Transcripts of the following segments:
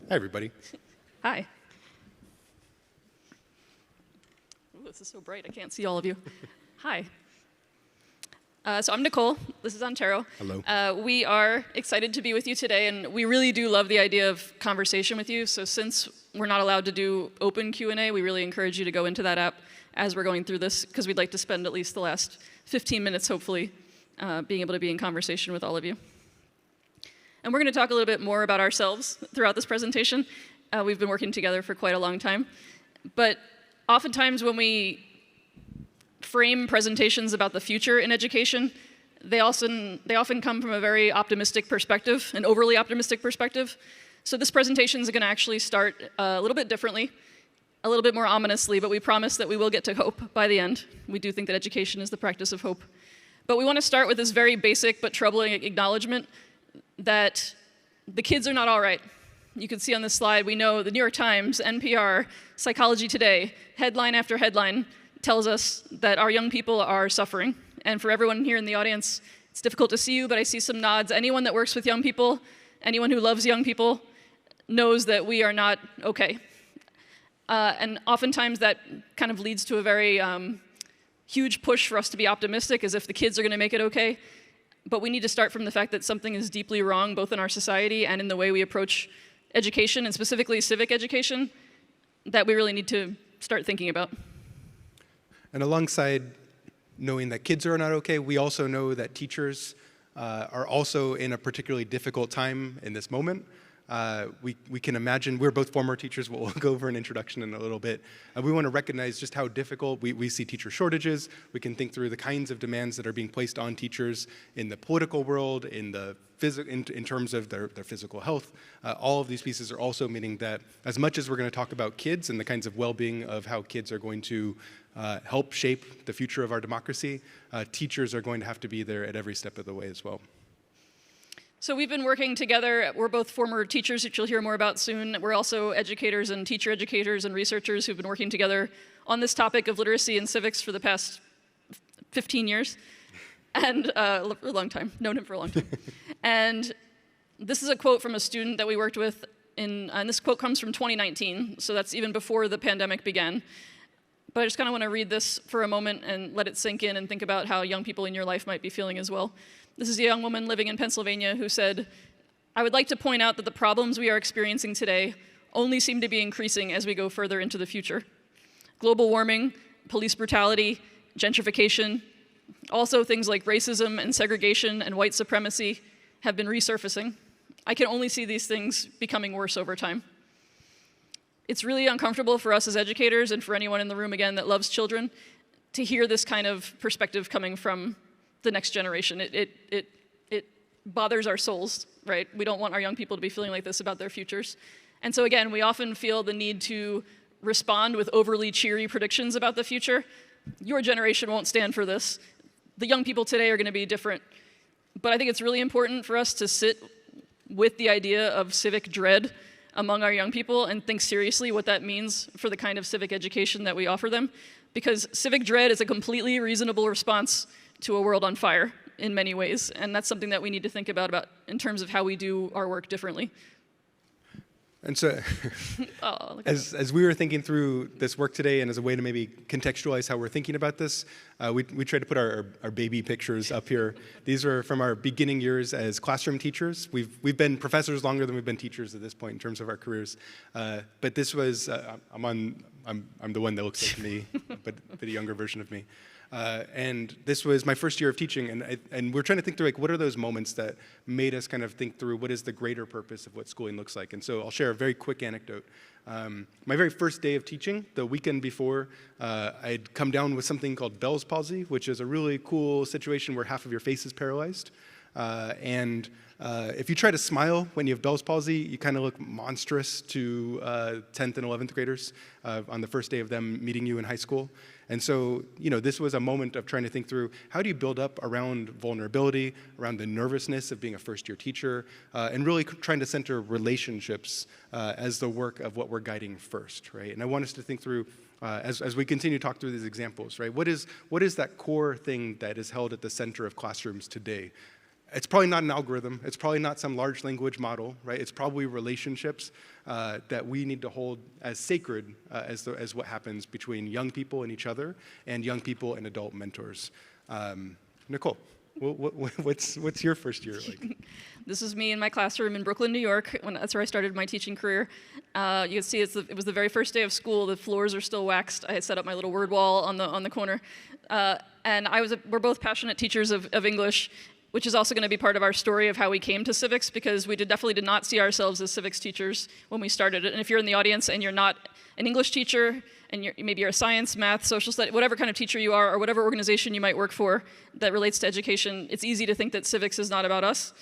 Hi, everybody. Hi. Ooh, this is so bright, I can't see all of you. Hi. So I'm Nicole, this is Antero. Hello. We are excited to be with you today, and we really do love the idea of conversation with you. So since we're not allowed to do open Q&A, we really encourage you to go into that app as we're going through this, because we'd like to spend at least the last 15 minutes, hopefully, being able to be in conversation with all of you. And we're going to talk a little bit more about ourselves throughout this presentation. We've been working together for quite a long time. But oftentimes when we frame presentations about the future in education, they often come from a very optimistic perspective, an overly optimistic perspective. So this presentation is going to actually start a little bit differently, a little bit more ominously, but we promise that we will get to hope by the end. We do think that education is the practice of hope. But we want to start with this very basic but troubling acknowledgement that the kids are not all right. You can see on this slide, we know the New York Times, NPR, Psychology Today, headline after headline tells us that our young people are suffering. And for everyone here in the audience, it's difficult to see you, but I see some nods. Anyone that works with young people, anyone who loves young people, knows that we are not okay. And oftentimes that kind of leads to a very huge push for us to be optimistic, as if the kids are going to make it okay. But we need to start from the fact that something is deeply wrong, both in our society and in the way we approach education, and specifically civic education, that we really need to start thinking about. And alongside knowing that kids are not okay, we also know that teachers are also in a particularly difficult time in this moment. We can imagine, we're both former teachers, we'll go over an introduction in a little bit. We want to recognize just how difficult we see teacher shortages. We can think through the kinds of demands that are being placed on teachers in the political world, in terms of their physical health. All of these pieces are also meaning that as much as we're going to talk about kids and the kinds of well-being of how kids are going to help shape the future of our democracy, teachers are going to have to be there at every step of the way as well. So we've been working together. We're both former teachers, which you'll hear more about soon. We're also educators and teacher educators and researchers who've been working together on this topic of literacy and civics for the past 15 years. And a long time, known him for a long time. And this is a quote from a student that we worked with, and this quote comes from 2019, so that's even before the pandemic began. But I just kind of want to read this for a moment and let it sink in and think about how young people in your life might be feeling as well. This is a young woman living in Pennsylvania who said, "I would like to point out that the problems we are experiencing today only seem to be increasing as we go further into the future. Global warming, police brutality, gentrification, also things like racism and segregation and white supremacy have been resurfacing. I can only see these things becoming worse over time." It's really uncomfortable for us as educators and for anyone in the room, again, that loves children, to hear this kind of perspective coming from the next generation. It bothers our souls, right? We don't want our young people to be feeling like this about their futures. And so again, we often feel the need to respond with overly cheery predictions about the future. Your generation won't stand for this. The young people today are going to be different. But I think it's really important for us to sit with the idea of civic dread among our young people and think seriously what that means for the kind of civic education that we offer them. Because civic dread is a completely reasonable response to a world on fire in many ways. And that's something that we need to think about in terms of how we do our work differently. And so, as we were thinking through this work today, and as a way to maybe contextualize how we're thinking about this, we tried to put our baby pictures up here. These are from our beginning years as classroom teachers. We've been professors longer than we've been teachers at this point in terms of our careers. But this was I'm the one that looks like me, but a younger version of me. And this was my first year of teaching, and we're trying to think through, like, what are those moments that made us kind of think through what is the greater purpose of what schooling looks like. And so I'll share a very quick anecdote. My very first day of teaching, the weekend before, I'd come down with something called Bell's palsy, which is a really cool situation where half of your face is paralyzed. If you try to smile when you have Bell's palsy, you kind of look monstrous to 10th and 11th graders on the first day of them meeting you in high school. And so, this was a moment of trying to think through, how do you build up around vulnerability, around the nervousness of being a first-year teacher, and really trying to center relationships as the work of what we're guiding first, right? And I want us to think through, as we continue to talk through these examples, right? What is that core thing that is held at the center of classrooms today? It's probably not an algorithm. It's probably not some large language model, right? It's probably relationships that we need to hold as sacred as what happens between young people and each other and young people and adult mentors. Nicole, what's your first year like? This is me in my classroom in Brooklyn, New York. That's where I started my teaching career. You can see it was the very first day of school. The floors are still waxed. I had set up my little word wall on the corner. And we're both passionate teachers of English, which is also going to be part of our story of how we came to civics, because we definitely did not see ourselves as civics teachers when we started it. And if you're in the audience and you're not an English teacher, and maybe you're a science, math, social studies, whatever kind of teacher you are, or whatever organization you might work for that relates to education, it's easy to think that civics is not about us.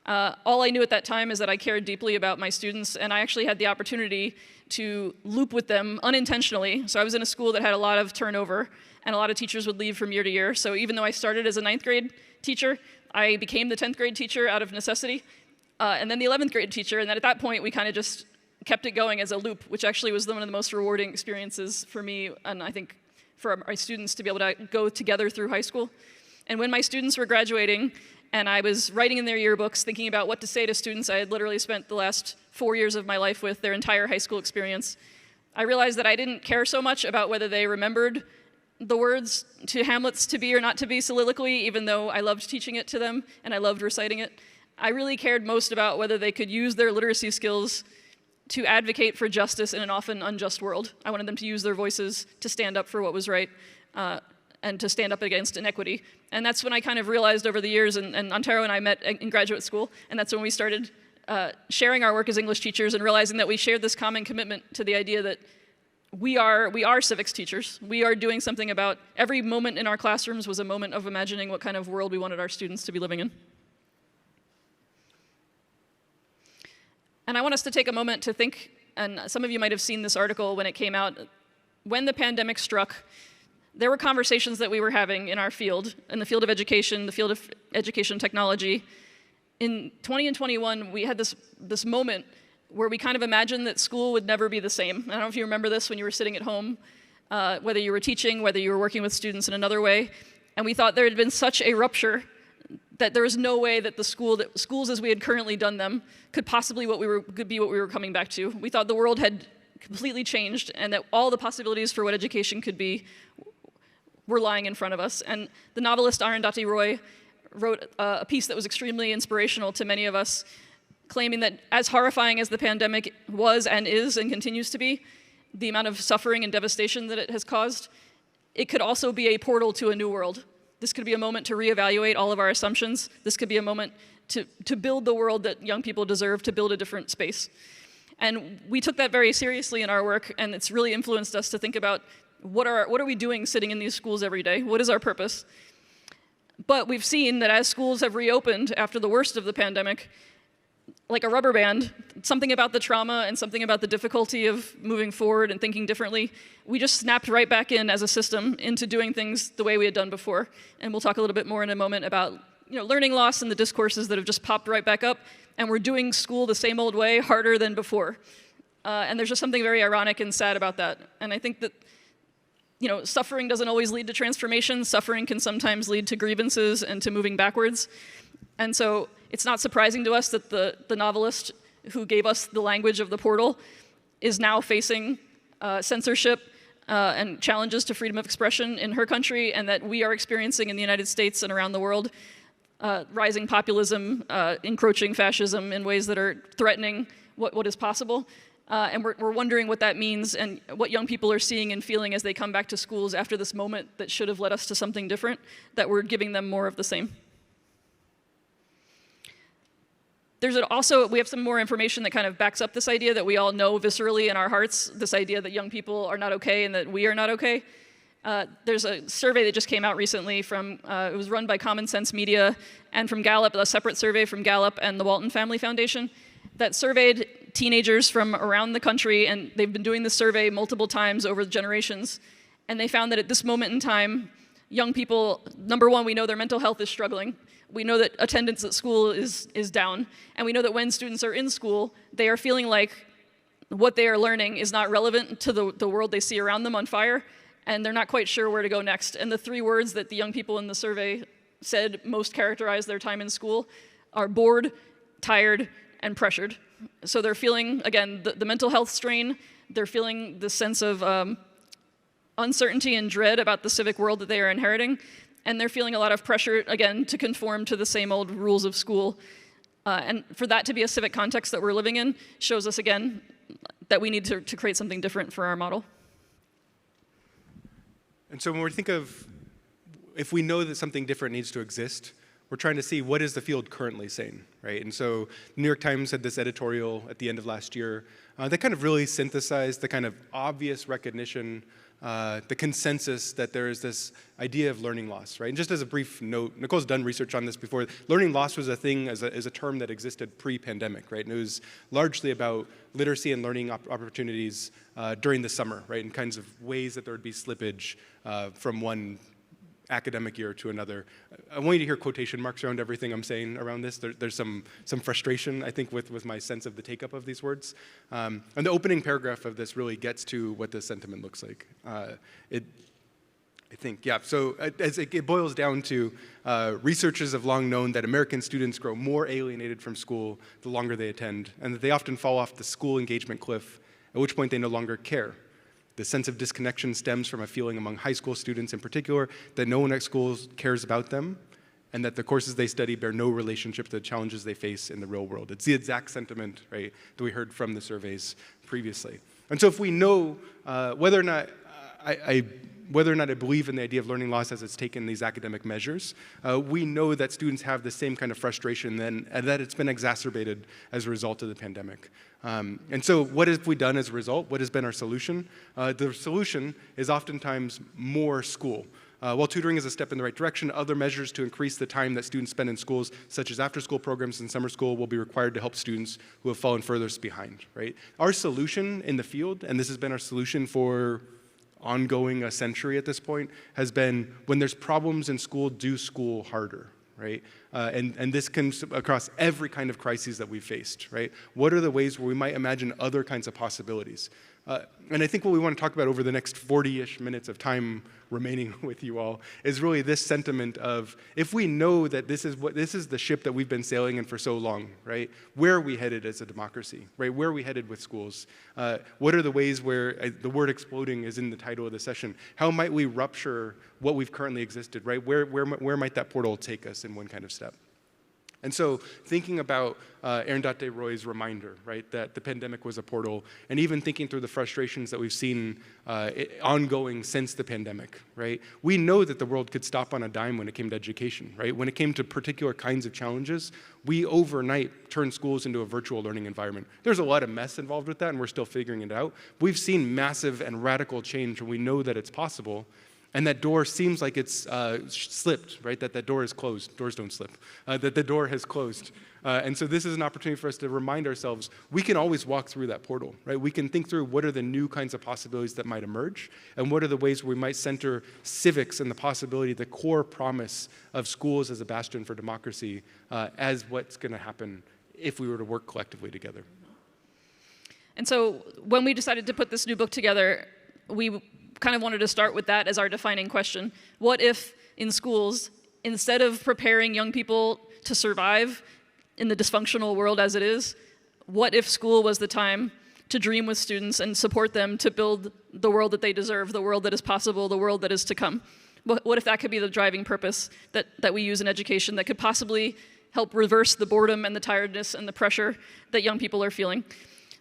All I knew at that time is that I cared deeply about my students, and I actually had the opportunity to loop with them unintentionally. So I was in a school that had a lot of turnover, and a lot of teachers would leave from year to year. So even though I started as a 9th grade teacher, I became the 10th grade teacher out of necessity, and then the 11th grade teacher, and then at that point we kind of just kept it going as a loop, which actually was one of the most rewarding experiences for me, and I think for my students to be able to go together through high school. And when my students were graduating, and I was writing in their yearbooks, thinking about what to say to students I had literally spent the last 4 years of my life with, their entire high school experience, I realized that I didn't care so much about whether they remembered the words to Hamlet's to be or not to be soliloquy, even though I loved teaching it to them and I loved reciting it. I really cared most about whether they could use their literacy skills to advocate for justice in an often unjust world. I wanted them to use their voices to stand up for what was right and to stand up against inequity. And that's when I kind of realized over the years, and Antero and I met in graduate school, and that's when we started sharing our work as English teachers and realizing that we shared this common commitment to the idea that we are civics teachers. We are doing something about every moment in our classrooms was a moment of imagining what kind of world we wanted our students to be living in. And I want us to take a moment to think, and some of you might have seen this article when it came out. When the pandemic struck, there were conversations that we were having in our field, in the field of education, the field of education technology. In 20 and 21, we had this moment where we kind of imagined that school would never be the same. I don't know if you remember this when you were sitting at home, whether you were teaching, whether you were working with students in another way. And we thought there had been such a rupture that there was no way that schools as we had currently done them could possibly be what we were coming back to. We thought the world had completely changed and that all the possibilities for what education could be were lying in front of us. And the novelist Arundhati Roy wrote a piece that was extremely inspirational to many of us, claiming that as horrifying as the pandemic was and is and continues to be, the amount of suffering and devastation that it has caused, it could also be a portal to a new world. This could be a moment to reevaluate all of our assumptions. This could be a moment to build the world that young people deserve, to build a different space. And we took that very seriously in our work, and it's really influenced us to think about what are we doing sitting in these schools every day? What is our purpose? But we've seen that as schools have reopened after the worst of the pandemic, like a rubber band, something about the trauma and something about the difficulty of moving forward and thinking differently, we just snapped right back in as a system into doing things the way we had done before. And we'll talk a little bit more in a moment about learning loss and the discourses that have just popped right back up, and we're doing school the same old way, harder than before. And there's just something very ironic and sad about that. And I think that suffering doesn't always lead to transformation. Suffering can sometimes lead to grievances and to moving backwards. And so it's not surprising to us that the novelist who gave us the language of the portal is now facing censorship and challenges to freedom of expression in her country, and that we are experiencing in the United States and around the world rising populism, encroaching fascism in ways that are threatening what is possible. And we're wondering what that means and what young people are seeing and feeling as they come back to schools after this moment that should have led us to something different, that we're giving them more of the same. We have some more information that kind of backs up this idea that we all know viscerally in our hearts, this idea that young people are not okay and that we are not okay. There's a survey that just came out recently it was run by Common Sense Media and from Gallup, a separate survey from Gallup and the Walton Family Foundation that surveyed teenagers from around the country, and they've been doing this survey multiple times over the generations, and they found that at this moment in time, young people, number one, we know their mental health is struggling. We know that attendance at school is down, and we know that when students are in school, they are feeling like what they are learning is not relevant to the world they see around them on fire, and they're not quite sure where to go next. And the three words that the young people in the survey said most characterize their time in school, are bored, tired, and pressured. So they're feeling, again, the mental health strain. They're feeling the sense of uncertainty and dread about the civic world that they are inheriting. And they're feeling a lot of pressure, again, to conform to the same old rules of school. And for that to be a civic context that we're living in shows us, again, that we need to create something different for our model. And so when we think of, if we know that something different needs to exist, we're trying to see what is the field currently saying, right? And so the New York Times had this editorial at the end of last year that kind of really synthesized the kind of obvious recognition, the consensus that there is this idea of learning loss, right? And just as a brief note, Nicole's done research on this before. Learning loss was a thing as a term that existed pre-pandemic, right? And it was largely about literacy and learning opportunities during the summer, right? And kinds of ways that there would be slippage from one academic year to another. I want you to hear quotation marks around everything I'm saying around this. There's some frustration, I think, with my sense of the take-up of these words. And the opening paragraph of this really gets to what this sentiment looks like. I think, yeah, so as it boils down to, researchers have long known that American students grow more alienated from school the longer they attend, and that they often fall off the school engagement cliff, at which point they no longer care. The sense of disconnection stems from a feeling among high school students in particular that no one at school cares about them, and that the courses they study bear no relationship to the challenges they face in the real world. It's the exact sentiment, right, that we heard from the surveys previously. And so if we know whether or not I believe in the idea of learning loss as it's taken these academic measures, we know that students have the same kind of frustration and that it's been exacerbated as a result of the pandemic. And so what have we done as a result? What has been our solution? The solution is oftentimes more school. While tutoring is a step in the right direction, other measures to increase the time that students spend in schools, such as after-school programs and summer school, will be required to help students who have fallen furthest behind, right? Our solution in the field, and this has been our solution for ongoing a century at this point, has been when there's problems in school, do school harder, right? And this comes across every kind of crises that we've faced, right? What are the ways where we might imagine other kinds of possibilities? And I think what we want to talk about over the next 40-ish minutes of time remaining with you all is really this sentiment of, if we know that this is the ship that we've been sailing in for so long, right? Where are we headed as a democracy, right? Where are we headed with schools? What are the ways where the word exploding is in the title of the session? How might we rupture what we've currently existed, right? Where might that portal take us in one kind of step? And so thinking about Aaron Roy's reminder, right, that the pandemic was a portal, and even thinking through the frustrations that we've seen ongoing since the pandemic, right, we know that the world could stop on a dime when it came to education, right? When it came to particular kinds of challenges, we overnight turned schools into a virtual learning environment. There's a lot of mess involved with that, and we're still figuring it out. We've seen massive and radical change, and we know that it's possible. And that door seems like it's slipped, right? That door is closed. Doors don't slip. That the door has closed. And so this is an opportunity for us to remind ourselves we can always walk through that portal, right? We can think through what are the new kinds of possibilities that might emerge, and what are the ways we might center civics and the possibility, the core promise of schools as a bastion for democracy as what's going to happen if we were to work collectively together. And so when we decided to put this new book together, we kind of wanted to start with that as our defining question. What if in schools, instead of preparing young people to survive in the dysfunctional world as it is, what if school was the time to dream with students and support them to build the world that they deserve, the world that is possible, the world that is to come? What if that could be the driving purpose that we use in education that could possibly help reverse the boredom and the tiredness and the pressure that young people are feeling?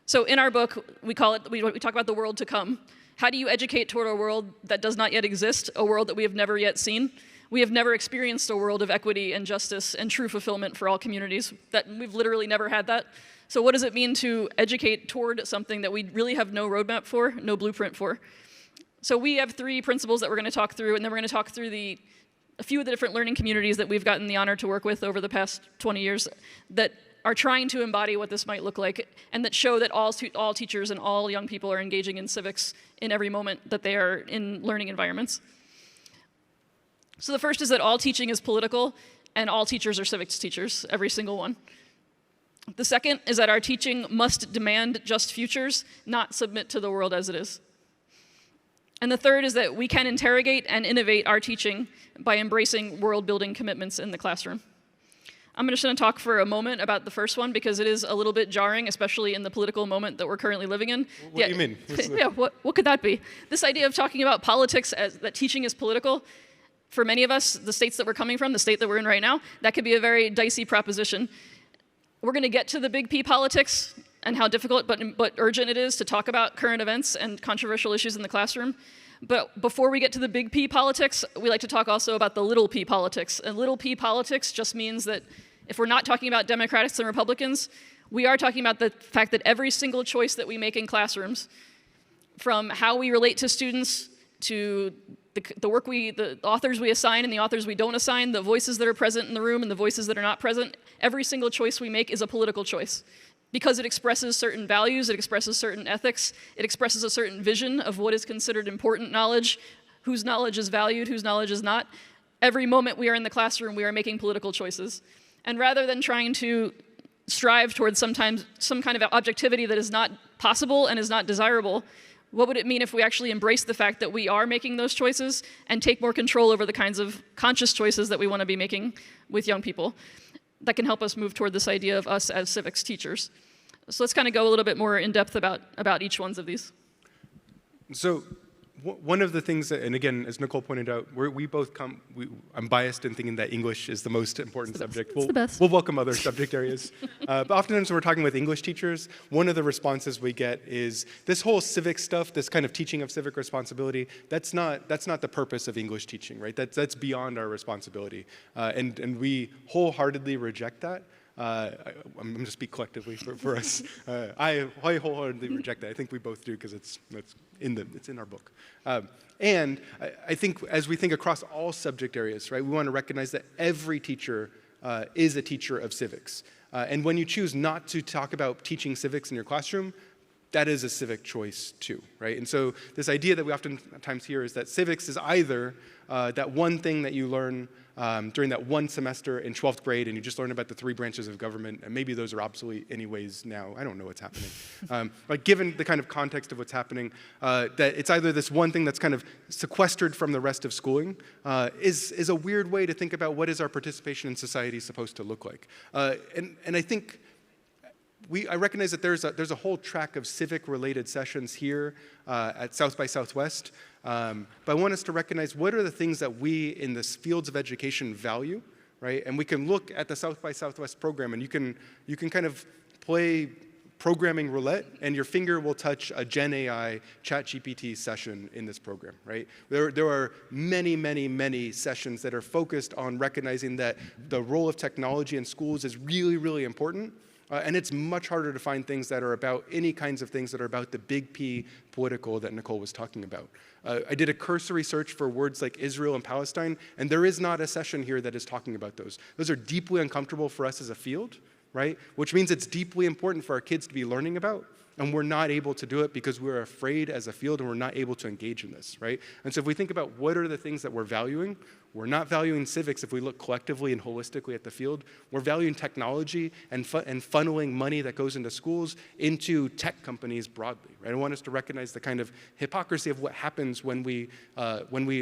So in our book, we talk about the world to come. How do you educate toward a world that does not yet exist, a world that we have never yet seen? We have never experienced a world of equity and justice and true fulfillment for all communities. That we've literally never had that. So what does it mean to educate toward something that we really have no roadmap for, no blueprint for? So we have 3 principles that we're going to talk through, and then we're going to talk through a few of the different learning communities that we've gotten the honor to work with over the past 20 years that are trying to embody what this might look like, and that show that all teachers and all young people are engaging in civics in every moment that they are in learning environments. So the first is that all teaching is political, and all teachers are civics teachers, every single one. The second is that our teaching must demand just futures, not submit to the world as it is. And the third is that we can interrogate and innovate our teaching by embracing world-building commitments in the classroom. I'm just going to talk for a moment about the first one because it is a little bit jarring, especially in the political moment that we're currently living in. What do you mean? Yeah, what could that be? This idea of talking about politics as that teaching is political, for many of us, the states that we're coming from, the state that we're in right now, that could be a very dicey proposition. We're going to get to the big P politics and how difficult but urgent it is to talk about current events and controversial issues in the classroom. But before we get to the big P politics, we like to talk also about the little p politics. And little p politics just means that if we're not talking about Democrats and Republicans, we are talking about the fact that every single choice that we make in classrooms, from how we relate to students to the authors we assign and the authors we don't assign, the voices that are present in the room and the voices that are not present, every single choice we make is a political choice. Because it expresses certain values, it expresses certain ethics, it expresses a certain vision of what is considered important knowledge, whose knowledge is valued, whose knowledge is not. Every moment we are in the classroom, we are making political choices. And rather than trying to strive towards sometimes some kind of objectivity that is not possible and is not desirable, what would it mean if we actually embrace the fact that we are making those choices and take more control over the kinds of conscious choices that we want to be making with young people that can help us move toward this idea of us as civics teachers? So let's kind of go a little bit more in depth about each one of these. So one of the things that, and again, as Nicole pointed out, I'm biased in thinking that English is the most important subject. It's the best. We'll welcome other subject areas. But oftentimes when we're talking with English teachers, one of the responses we get is this whole civic stuff, this kind of teaching of civic responsibility, that's not the purpose of English teaching, right? That's beyond our responsibility. And we wholeheartedly reject that. I'm going to speak collectively for us. I wholeheartedly reject that. I think we both do because it's in our book. And I think as we think across all subject areas, right, we want to recognize that every teacher is a teacher of civics. And when you choose not to talk about teaching civics in your classroom, that is a civic choice too, right? And so this idea that we oftentimes hear is that civics is either that one thing that you learn during that one semester in 12th grade, and you just learn about the 3 branches of government, and maybe those are obsolete anyways now. I don't know what's happening. But given the kind of context of what's happening, that it's either this one thing that's kind of sequestered from the rest of schooling is a weird way to think about what is our participation in society supposed to look like. And I think I recognize that there's a whole track of civic-related sessions here at South by Southwest, but I want us to recognize what are the things that we in the fields of education value, right? And we can look at the South by Southwest program, and you can kind of play programming roulette, and your finger will touch a Gen AI ChatGPT session in this program, right? There are many, many, many sessions that are focused on recognizing that the role of technology in schools is really, really important. And it's much harder to find things that are about any kinds of things that are about the big P political that Nicole was talking about. I did a cursory search for words like Israel and Palestine, and there is not a session here that is talking about those. Those are deeply uncomfortable for us as a field, right? Which means it's deeply important for our kids to be learning about, and we're not able to do it because we're afraid as a field and we're not able to engage in this, right? And so if we think about what are the things that we're valuing, we're not valuing civics if we look collectively and holistically at the field. We're valuing technology and funneling money that goes into schools into tech companies broadly, right? I want us to recognize the kind of hypocrisy of what happens when we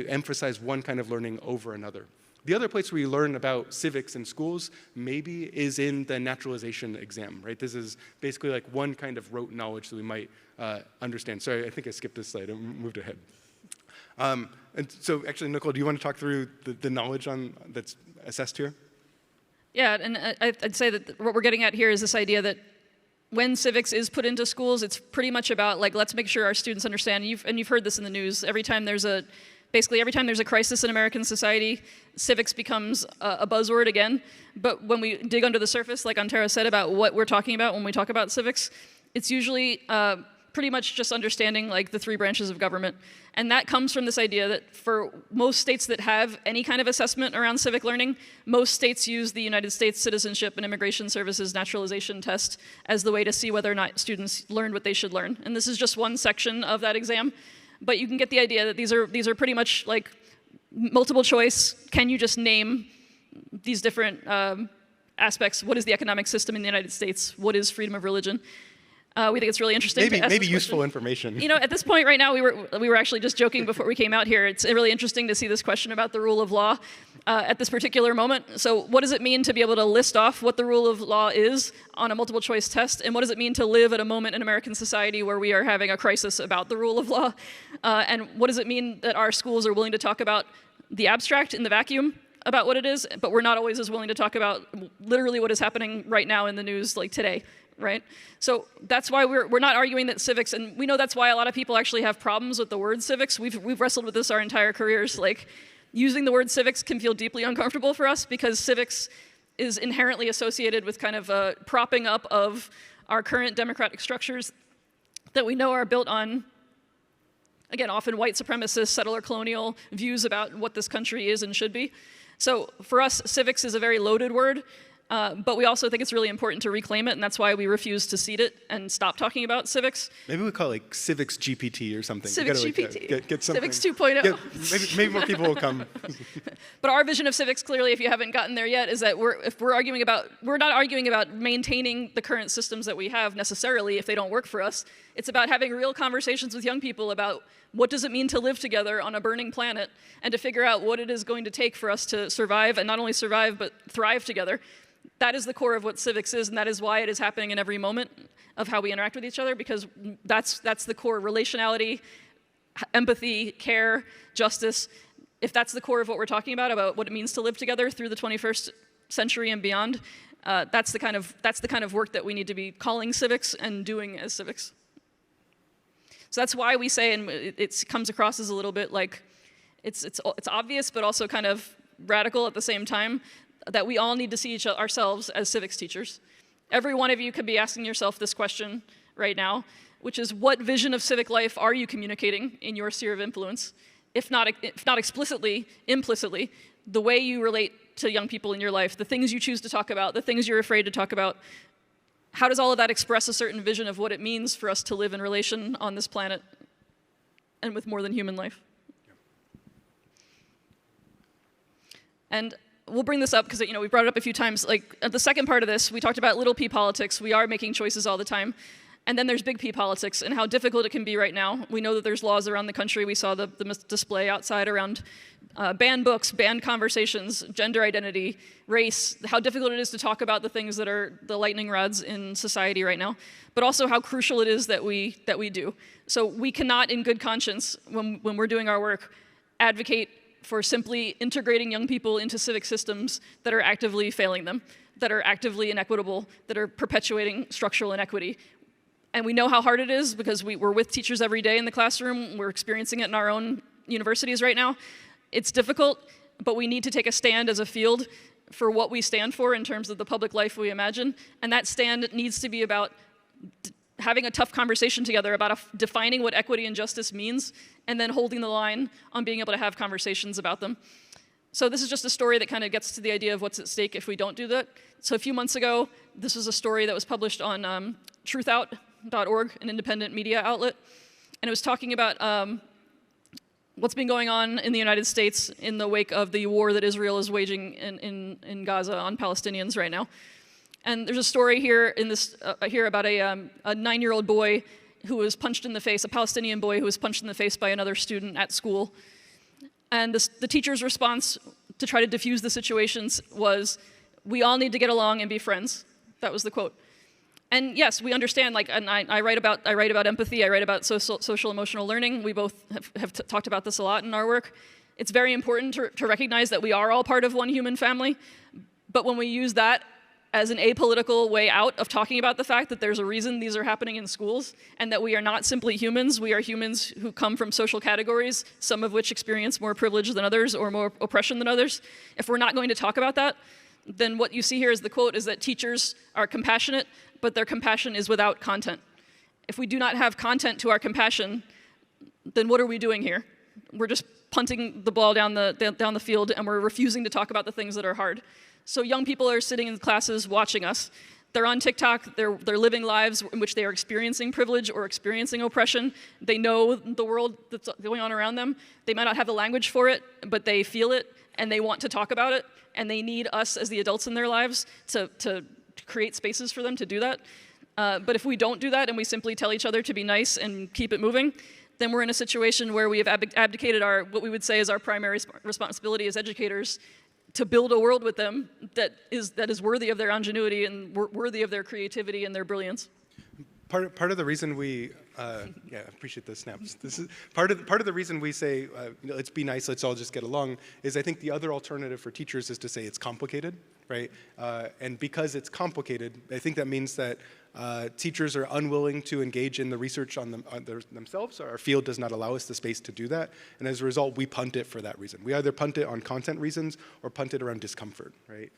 emphasize one kind of learning over another. The other place where you learn about civics in schools maybe is in the naturalization exam, right? This is basically like one kind of rote knowledge that we might understand. Sorry, I think I skipped this slide. I moved ahead. And so actually, Nicole, do you want to talk through the knowledge that's assessed here? Yeah, and I'd say that what we're getting at here is this idea that when civics is put into schools, it's pretty much about, like, let's make sure our students understand, and you've heard this in the news, every time there's a crisis in American society, civics becomes a buzzword again. But when we dig under the surface, like Antara said, about what we're talking about when we talk about civics, it's usually pretty much just understanding like the 3 branches of government. And that comes from this idea that for most states that have any kind of assessment around civic learning, most states use the United States Citizenship and Immigration Services naturalization test as the way to see whether or not students learned what they should learn. And this is just one section of that exam. But you can get the idea that these are pretty much like multiple choice. Can you just name these different aspects? What is the economic system in the United States? What is freedom of religion? We think it's really interesting. Maybe useful information. You know, at this point right now, we were actually just joking before we came out here. It's really interesting to see this question about the rule of law at this particular moment. So what does it mean to be able to list off what the rule of law is on a multiple choice test? And what does it mean to live at a moment in American society where we are having a crisis about the rule of law? And what does it mean that our schools are willing to talk about the abstract in the vacuum about what it is, but we're not always as willing to talk about literally what is happening right now in the news, like today, right? So that's why we're not arguing that civics, and we know that's why a lot of people actually have problems with the word civics. We've wrestled with this our entire careers. Like, using the word civics can feel deeply uncomfortable for us because civics is inherently associated with kind of a propping up of our current democratic structures that we know are built on, again, often white supremacist, settler colonial views about what this country is and should be. So for us, civics is a very loaded word, but we also think it's really important to reclaim it, and that's why we refuse to cede it and stop talking about civics. Maybe we call it like Civics GPT or something. Civics GPT. Get something. Civics 2.0. Maybe more people will come. But our vision of civics, clearly, if you haven't gotten there yet, is that we're not arguing about maintaining the current systems that we have necessarily if they don't work for us. It's about having real conversations with young people about what does it mean to live together on a burning planet and to figure out what it is going to take for us to survive, and not only survive, but thrive together. That is the core of what civics is, and that is why it is happening in every moment of how we interact with each other, because that's the core: relationality, empathy, care, justice. If that's the core of what we're talking about what it means to live together through the 21st century and beyond, that's the kind of work that we need to be calling civics and doing as civics. So that's why we say, and it comes across as a little bit like it's obvious, but also kind of radical at the same time, that we all need to see ourselves as civics teachers. Every one of you could be asking yourself this question right now, which is, what vision of civic life are you communicating in your sphere of influence? If not explicitly, implicitly, the way you relate to young people in your life, the things you choose to talk about, the things you're afraid to talk about. How does all of that express a certain vision of what it means for us to live in relation on this planet and with more than human life? And we'll bring this up because, we brought it up a few times. Like, at the second part of this, we talked about little p politics. We are making choices all the time. And then there's big P politics and how difficult it can be right now. We know that there's laws around the country. We saw the display outside around banned books, banned conversations, gender identity, race, how difficult it is to talk about the things that are the lightning rods in society right now, but also how crucial it is that we do. So we cannot, in good conscience, when we're doing our work, advocate for simply integrating young people into civic systems that are actively failing them, that are actively inequitable, that are perpetuating structural inequity. And we know how hard it is because we're with teachers every day in the classroom. We're experiencing it in our own universities right now. It's difficult, but we need to take a stand as a field for what we stand for in terms of the public life we imagine. And that stand needs to be about having a tough conversation together about defining what equity and justice means, and then holding the line on being able to have conversations about them. So this is just a story that kind of gets to the idea of what's at stake if we don't do that. So a few months ago, this was a story that was published on truthout.org, an independent media outlet, and it was talking about what's been going on in the United States in the wake of the war that Israel is waging in Gaza on Palestinians right now. And there's a story here here about a 9-year-old boy who was punched in the face, a Palestinian boy who was punched in the face by another student at school. And the teacher's response to try to diffuse the situations was, "We all need to get along and be friends." That was the quote. And yes, we understand, and I write about empathy, I write about social emotional learning. We both have talked about this a lot in our work. It's very important to recognize that we are all part of one human family, but when we use that as an apolitical way out of talking about the fact that there's a reason these are happening in schools, and that we are not simply humans, we are humans who come from social categories, some of which experience more privilege than others or more oppression than others. If we're not going to talk about that, then what you see here is the quote is that teachers are compassionate, but their compassion is without content. If we do not have content to our compassion, then what are we doing here? We're just punting the ball down the field, and we're refusing to talk about the things that are hard. So young people are sitting in classes watching us. They're on TikTok, they're living lives in which they are experiencing privilege or experiencing oppression. They know the world that's going on around them. They might not have the language for it, but they feel it, and they want to talk about it, and they need us as the adults in their lives to create spaces for them to do that. But if we don't do that and we simply tell each other to be nice and keep it moving, then we're in a situation where we have abdicated what we would say is our primary responsibility as educators, to build a world with them that is worthy of their ingenuity and worthy of their creativity and their brilliance. Part of the reason we, yeah, I appreciate the snaps. This is part of the reason we say, let's be nice, let's all just get along, is I think the other alternative for teachers is to say it's complicated, right? And because it's complicated, I think that means that teachers are unwilling to engage in the research on themselves. Our field does not allow us the space to do that, and as a result, we punt it for that reason. We either punt it on content reasons or punt it around discomfort, right?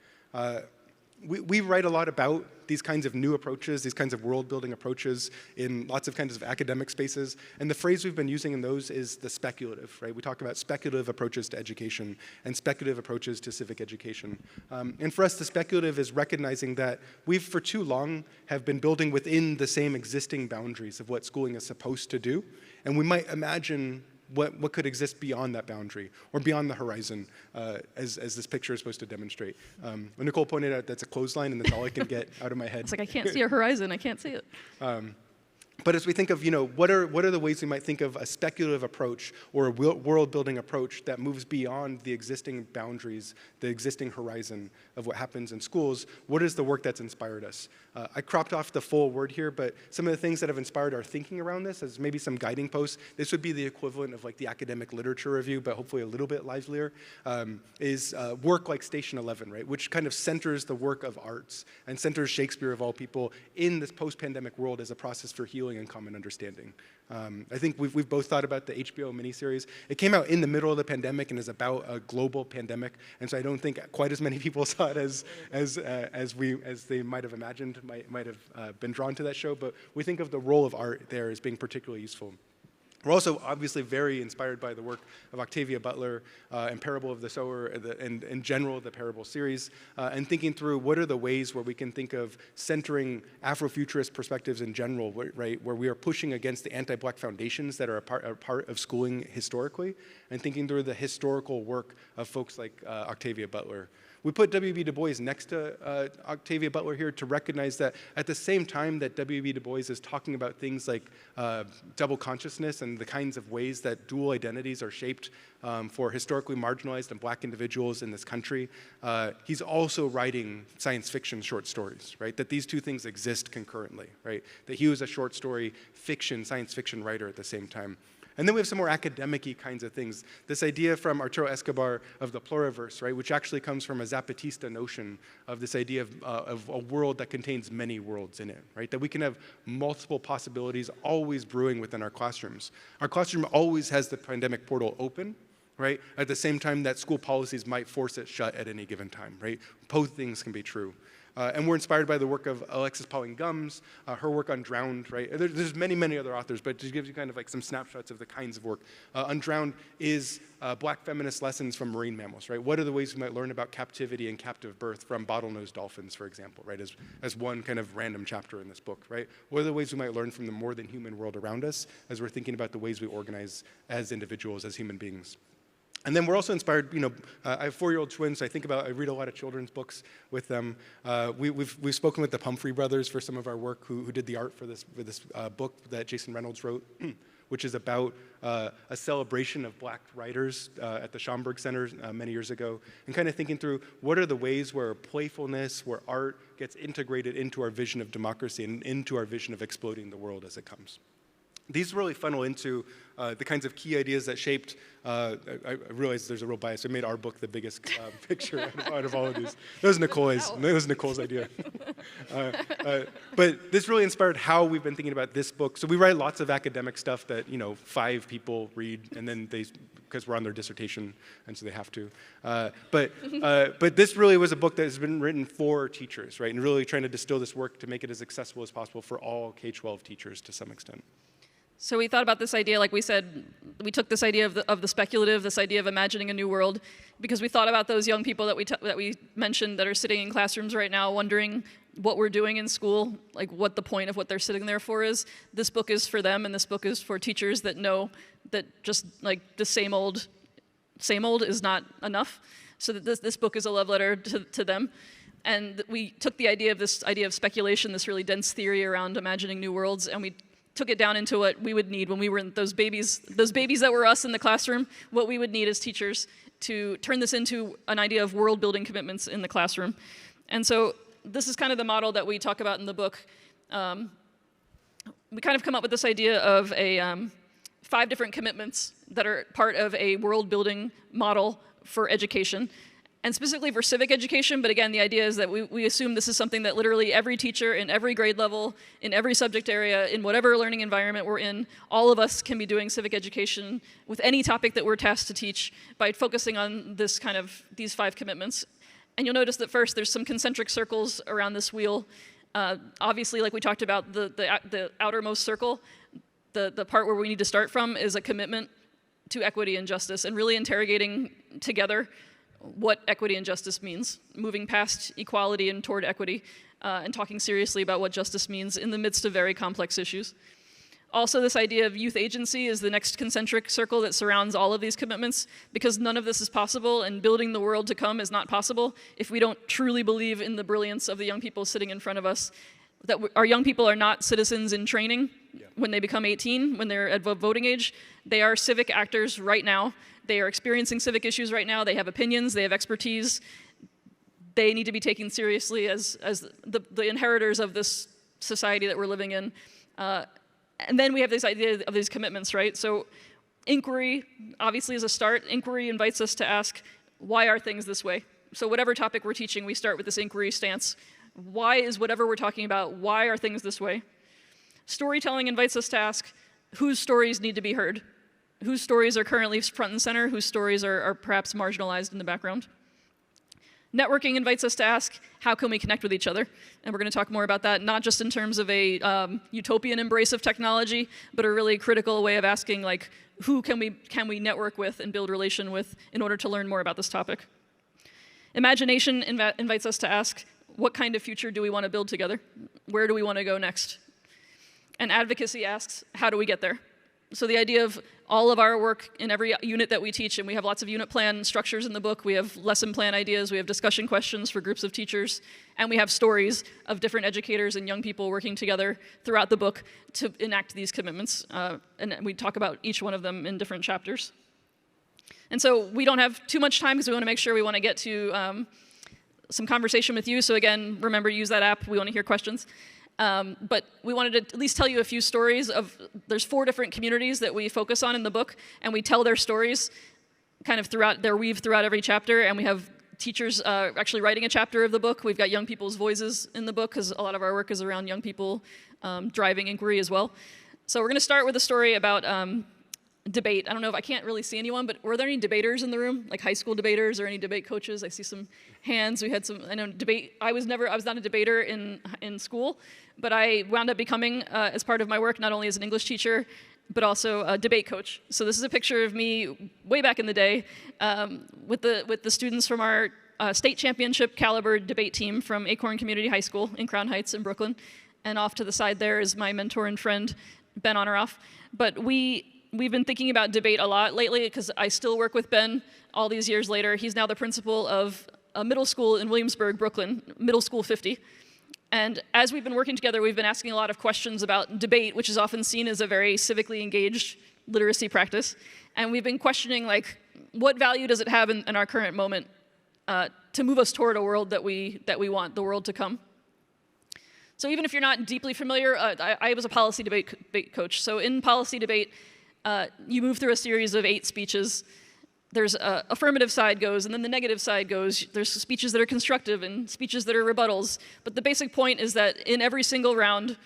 We write a lot about these kinds of new approaches, these kinds of world-building approaches in lots of kinds of academic spaces, and the phrase we've been using in those is the speculative, right? We talk about speculative approaches to education and speculative approaches to civic education. And for us, the speculative is recognizing that we've, for too long, have been building within the same existing boundaries of what schooling is supposed to do, and we might imagine what could exist beyond that boundary or beyond the horizon, as this picture is supposed to demonstrate. When Nicole pointed out that's a clothesline and that's all I can get out of my head. It's like, I can't see a horizon, I can't see it. But as we think of, what are the ways we might think of a speculative approach or a world-building approach that moves beyond the existing boundaries, the existing horizon of what happens in schools, what is the work that's inspired us? I cropped off the full word here, but some of the things that have inspired our thinking around this as maybe some guiding posts, this would be the equivalent of like the academic literature review, but hopefully a little bit livelier, is work like Station 11, right, which kind of centers the work of arts and centers Shakespeare of all people in this post-pandemic world as a process for healing and common understanding. I think we've both thought about the HBO miniseries. It came out in the middle of the pandemic and is about a global pandemic, and so I don't think quite as many people saw it as they might have imagined, might have been drawn to that show. But we think of the role of art there as being particularly useful. We're also obviously very inspired by the work of Octavia Butler and Parable of the Sower and in general the Parable series, and thinking through what are the ways where we can think of centering Afrofuturist perspectives in general, right, where we are pushing against the anti-Black foundations that are a part of schooling historically, and thinking through the historical work of folks like Octavia Butler. We put W.B. Du Bois next to Octavia Butler here to recognize that at the same time that W.B. Du Bois is talking about things like double consciousness and the kinds of ways that dual identities are shaped for historically marginalized and Black individuals in this country, he's also writing science fiction short stories, right? That these two things exist concurrently, right? That he was a short story fiction, science fiction writer at the same time. And then we have some more academic-y kinds of things. This idea from Arturo Escobar of the pluriverse, right, which actually comes from a Zapatista notion of this idea of a world that contains many worlds in it, right? That we can have multiple possibilities always brewing within our classrooms. Our classroom always has the pandemic portal open, right? At the same time that school policies might force it shut at any given time, right? Both things can be true. And we're inspired by the work of Alexis Pauline Gumbs, her work on Drowned, right? There's many, many other authors, but it just gives you kind of like some snapshots of the kinds of work. On Drowned is Black feminist lessons from marine mammals, right? What are the ways we might learn about captivity and captive birth from bottlenose dolphins, for example, right? As one kind of random chapter in this book, right? What are the ways we might learn from the more than human world around us as we're thinking about the ways we organize as individuals, as human beings? And then we're also inspired, I have 4-year-old twins, so I read a lot of children's books with them. We've spoken with the Pumphrey brothers for some of our work, who did the art for this book that Jason Reynolds wrote, which is about a celebration of Black writers at the Schomburg Center many years ago, and kind of thinking through what are the ways where playfulness, where art gets integrated into our vision of democracy and into our vision of exploiting the world as it comes. These really funnel into the kinds of key ideas that shaped, I realize there's a real bias. It made our book the biggest picture out of all of these. That was Nicole's idea. But this really inspired how we've been thinking about this book. So we write lots of academic stuff that 5 people read, and then because we're on their dissertation, and so they have to. But this really was a book that has been written for teachers, right? And really trying to distill this work to make it as accessible as possible for all K-12 teachers to some extent. So we thought about this idea, like we said, we took this idea of the speculative, this idea of imagining a new world, because we thought about those young people that we mentioned that are sitting in classrooms right now wondering what we're doing in school, like what the point of what they're sitting there for is. This book is for them, and this book is for teachers that know that just like the same old is not enough. So that this book is a love letter to them. And we took the idea of this idea of speculation, this really dense theory around imagining new worlds, and we took it down into what we would need when we were in those babies that were us in the classroom, what we would need as teachers to turn this into an idea of world building commitments in the classroom. And so this is kind of the model that we talk about in the book. We kind of come up with this idea of 5 different commitments that are part of a world building model for education. And specifically for civic education, but again, the idea is that we assume this is something that literally every teacher in every grade level, in every subject area, in whatever learning environment we're in, all of us can be doing civic education with any topic that we're tasked to teach by focusing on these 5 commitments. And you'll notice that first, there's some concentric circles around this wheel. Obviously, like we talked about, the outermost circle, the part where we need to start from is a commitment to equity and justice, and really interrogating together what equity and justice means, moving past equality and toward equity, and talking seriously about what justice means in the midst of very complex issues. Also, this idea of youth agency is the next concentric circle that surrounds all of these commitments, because none of this is possible, and building the world to come is not possible if we don't truly believe in the brilliance of the young people sitting in front of us, that our young people are not citizens in training when they become 18, when they're at voting age. They are civic actors right now. They are experiencing civic issues right now. They have opinions. They have expertise. They need to be taken seriously as the inheritors of this society that we're living in. And then we have this idea of these commitments, right? So inquiry, obviously, is a start. Inquiry invites us to ask, why are things this way? So whatever topic we're teaching, we start with this inquiry stance. Why is whatever we're talking about, why are things this way? Storytelling invites us to ask, whose stories need to be heard? Whose stories are currently front and center? Whose stories are perhaps marginalized in the background? Networking invites us to ask, how can we connect with each other? And we're going to talk more about that, not just in terms of a utopian embrace of technology, but a really critical way of asking, like, who can we network with and build relation with in order to learn more about this topic? Imagination invites us to ask, what kind of future do we want to build together? Where do we want to go next? And advocacy asks, how do we get there? So the idea of all of our work in every unit that we teach, and we have lots of unit plan structures in the book, we have lesson plan ideas, we have discussion questions for groups of teachers, and we have stories of different educators and young people working together throughout the book to enact these commitments. And we talk about each one of them in different chapters. And so we don't have too much time because we want to make sure we want to get to some conversation with you. So again, remember, use that app. We want to hear questions. But we wanted to at least tell you a few stories of, there's 4 different communities that we focus on in the book, and we tell their stories kind of throughout, they're weaved throughout every chapter, and we have teachers actually writing a chapter of the book. We've got young people's voices in the book, because a lot of our work is around young people driving inquiry as well. So we're going to start with a story about debate. I don't know if I can't really see anyone, but were there any debaters in the room, like high school debaters or any debate coaches? I see some hands. We had some. I know debate. I was not a debater in school, but I wound up becoming, as part of my work, not only as an English teacher, but also a debate coach. So this is a picture of me way back in the day with the students from our state championship caliber debate team from Acorn Community High School in Crown Heights in Brooklyn, and off to the side there is my mentor and friend Ben Honoraff. But We've been thinking about debate a lot lately because I still work with Ben all these years later. He's now the principal of a middle school in Williamsburg, Brooklyn, Middle School 50. And as we've been working together, we've been asking a lot of questions about debate, which is often seen as a very civically engaged literacy practice. And we've been questioning, like, what value does it have in our current moment to move us toward a world that we want, the world to come? So even if you're not deeply familiar, I was a policy debate coach. So in policy debate, you move through a series of 8 speeches. There's affirmative side goes, and then the negative side goes. There's speeches that are constructive and speeches that are rebuttals. But the basic point is that in every single round,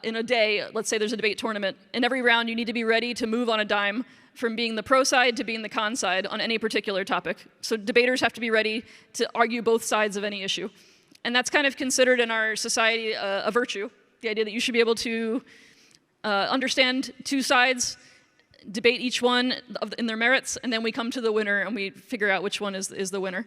in a day, let's say there's a debate tournament, in every round you need to be ready to move on a dime from being the pro side to being the con side on any particular topic. So debaters have to be ready to argue both sides of any issue. And that's kind of considered in our society a virtue, the idea that you should be able to understand 2 sides, debate each one in their merits, and then we come to the winner and we figure out which one is the winner.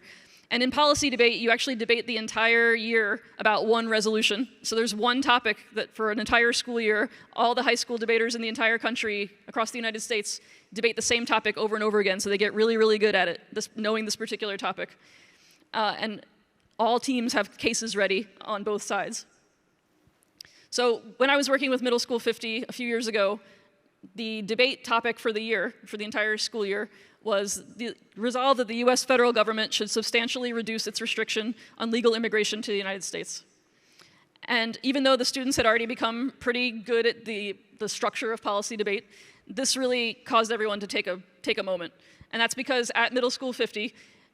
And in policy debate, you actually debate the entire year about one resolution. So there's one topic that for an entire school year, all the high school debaters in the entire country across the United States debate the same topic over and over again, so they get really, really good at it, knowing this particular topic. And all teams have cases ready on both sides. So when I was working with Middle School 50 a few years ago, the debate topic for the year, for the entire school year, was the resolve that the US federal government should substantially reduce its restriction on legal immigration to the United States. And even though the students had already become pretty good at the structure of policy debate, this really caused everyone to take a moment. And that's because at Middle School 50,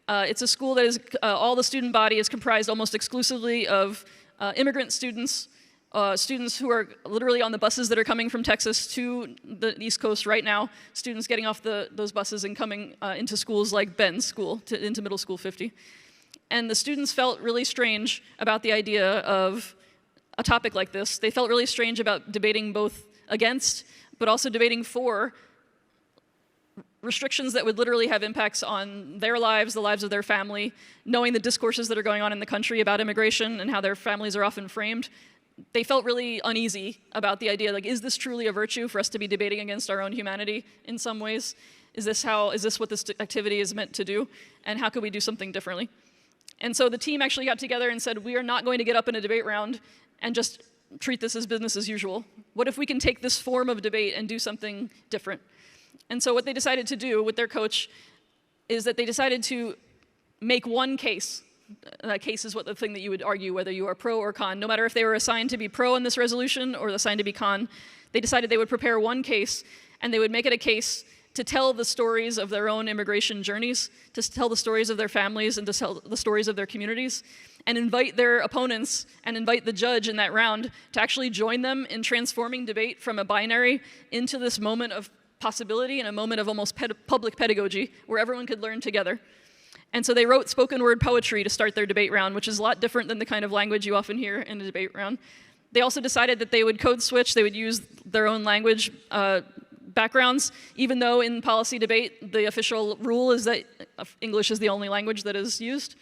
it's a school that is, all the student body is comprised almost exclusively of immigrant students, students who are literally on the buses that are coming from Texas to the East Coast right now, students getting off those buses and coming into schools like Ben's school, into Middle School 50. And the students felt really strange about the idea of a topic like this. They felt really strange about debating both against, but also debating for restrictions that would literally have impacts on their lives, the lives of their family, knowing the discourses that are going on in the country about immigration and how their families are often framed. They felt really uneasy about the idea, like, is this truly a virtue for us to be debating against our own humanity in some ways? Is this what this activity is meant to do? And how could we do something differently? And so the team actually got together and said, we are not going to get up in a debate round and just treat this as business as usual. What if we can take this form of debate and do something different? And so what they decided to do with their coach is that they decided to make one case. That case is what the thing that you would argue, whether you are pro or con. No matter if they were assigned to be pro in this resolution or assigned to be con, they decided they would prepare one case, and they would make it a case to tell the stories of their own immigration journeys, to tell the stories of their families, and to tell the stories of their communities, and invite their opponents and invite the judge in that round to actually join them in transforming debate from a binary into this moment of possibility and a moment of almost public pedagogy where everyone could learn together. And so they wrote spoken word poetry to start their debate round, which is a lot different than the kind of language you often hear in a debate round. They also decided that they would code switch, they would use their own language backgrounds, even though in policy debate the official rule is that English is the only language that is used.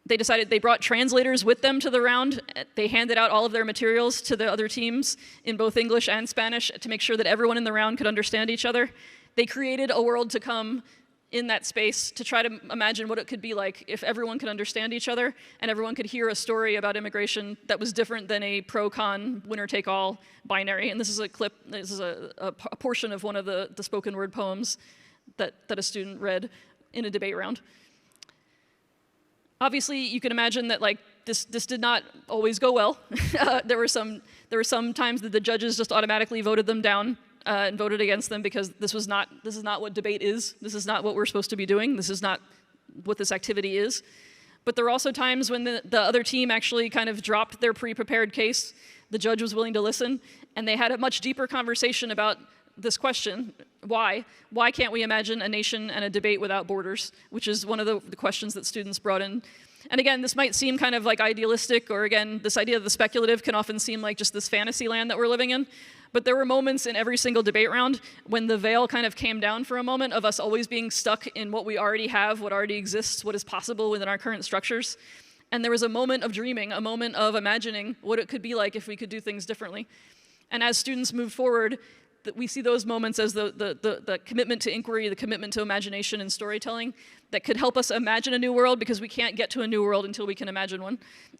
They decided they brought translators with them to the round. They handed out all of their materials to the other teams in both English and Spanish to make sure that everyone in the round could understand each other. They created a world to come in that space to try to imagine what it could be like if everyone could understand each other and everyone could hear a story about immigration that was different than a pro-con, winner-take-all binary. And this is a clip, this is a portion of one of the spoken word poems that a student read in a debate round. Obviously, you can imagine that this did not always go well. There were some times that the judges just automatically voted them down and voted against them because this is not what debate is. This is not what we're supposed to be doing. This is not what this activity is. But there were also times when the other team actually kind of dropped their pre-prepared case. The judge was willing to listen, and they had a much deeper conversation about this question: why? Why can't we imagine a nation and a debate without borders? Which is one of the questions that students brought in. And again, this might seem kind of like idealistic, or again, this idea of the speculative can often seem like just this fantasy land that we're living in. But there were moments in every single debate round when the veil kind of came down for a moment of us always being stuck in what we already have, what already exists, what is possible within our current structures. And there was a moment of dreaming, a moment of imagining what it could be like if we could do things differently. And as students move forward, we see those moments as the commitment to inquiry, the commitment to imagination and storytelling that could help us imagine a new world, because we can't get to a new world until we can imagine one.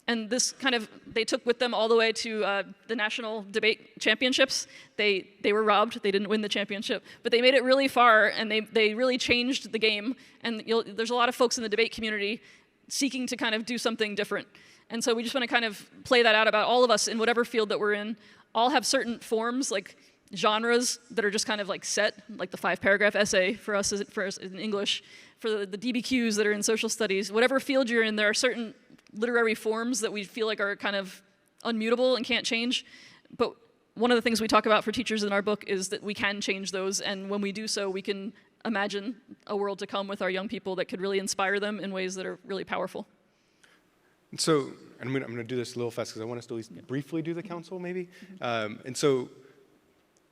And this kind of, they took with them all the way to the national debate championships. They were robbed, they didn't win the championship, but they made it really far, and they really changed the game. And there's a lot of folks in the debate community seeking to kind of do something different. And so we just want to kind of play that out about all of us in whatever field that we're in. All have certain forms, like genres that are just kind of like set, like the 5-paragraph essay for us in English, for the DBQs that are in social studies. Whatever field you're in, there are certain literary forms that we feel like are kind of unmutable and can't change. But one of the things we talk about for teachers in our book is that we can change those, and when we do so, we can imagine a world to come with our young people that could really inspire them in ways that are really powerful. So, I'm going to do this a little fast because I want us to at least briefly do the council, maybe. And so,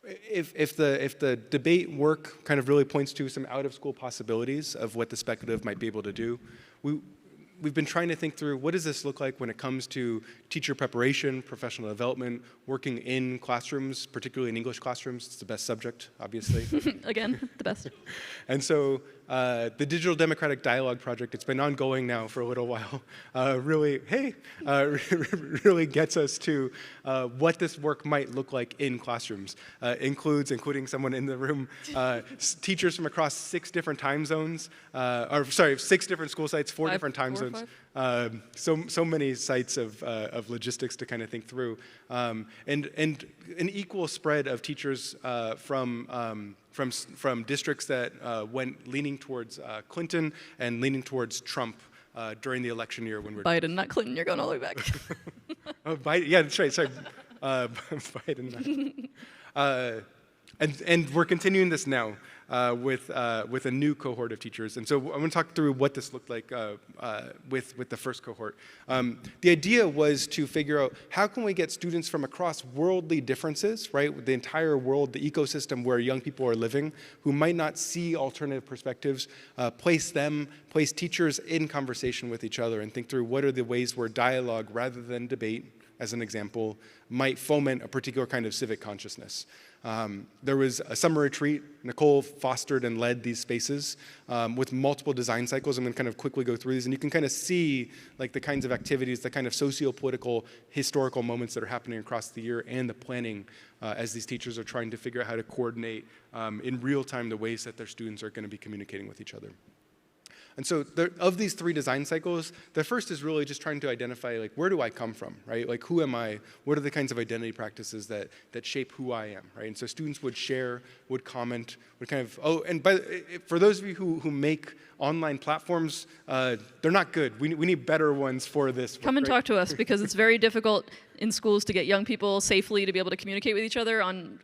if the debate work kind of really points to some out-of-school possibilities of what the speculative might be able to do, we've been trying to think through, what does this look like when it comes to teacher preparation, professional development, working in classrooms, particularly in English classrooms. It's the best subject, obviously. Again, the best. And so the Digital Democratic Dialogue Project, it's been ongoing now for a little while, really gets us to what this work might look like in classrooms. Including someone in the room, teachers from across 6 different time zones, 6 different school sites, 4 different time zones. So many sites of logistics to kind of think through, and an equal spread of teachers from districts that went leaning towards Clinton and leaning towards Trump during the election year when we're Biden, not Clinton. You're going all the way back. Oh, Biden. Yeah, that's right. Sorry, Biden. And we're continuing this now with a new cohort of teachers. And so I'm going to talk through what this looked like with the first cohort. The idea was to figure out how can we get students from across worldly differences, right, the entire world, the ecosystem where young people are living, who might not see alternative perspectives, place teachers in conversation with each other and think through what are the ways where dialogue rather than debate, as an example, might foment a particular kind of civic consciousness. There was a summer retreat. Nicole fostered and led these spaces with multiple design cycles. I'm going to kind of quickly go through these, and you can kind of see like the kinds of activities, the kind of socio-political, historical moments that are happening across the year, and the planning as these teachers are trying to figure out how to coordinate in real time the ways that their students are going to be communicating with each other. And so of these 3 design cycles, the first is really just trying to identify, like, where do I come from, right? Like, who am I? What are the kinds of identity practices that shape who I am, right? And so students would share, would comment, would kind of, for those of you who make online platforms, they're not good. We need better ones for this. Come and talk to us, because it's very difficult in schools to get young people safely to be able to communicate with each other on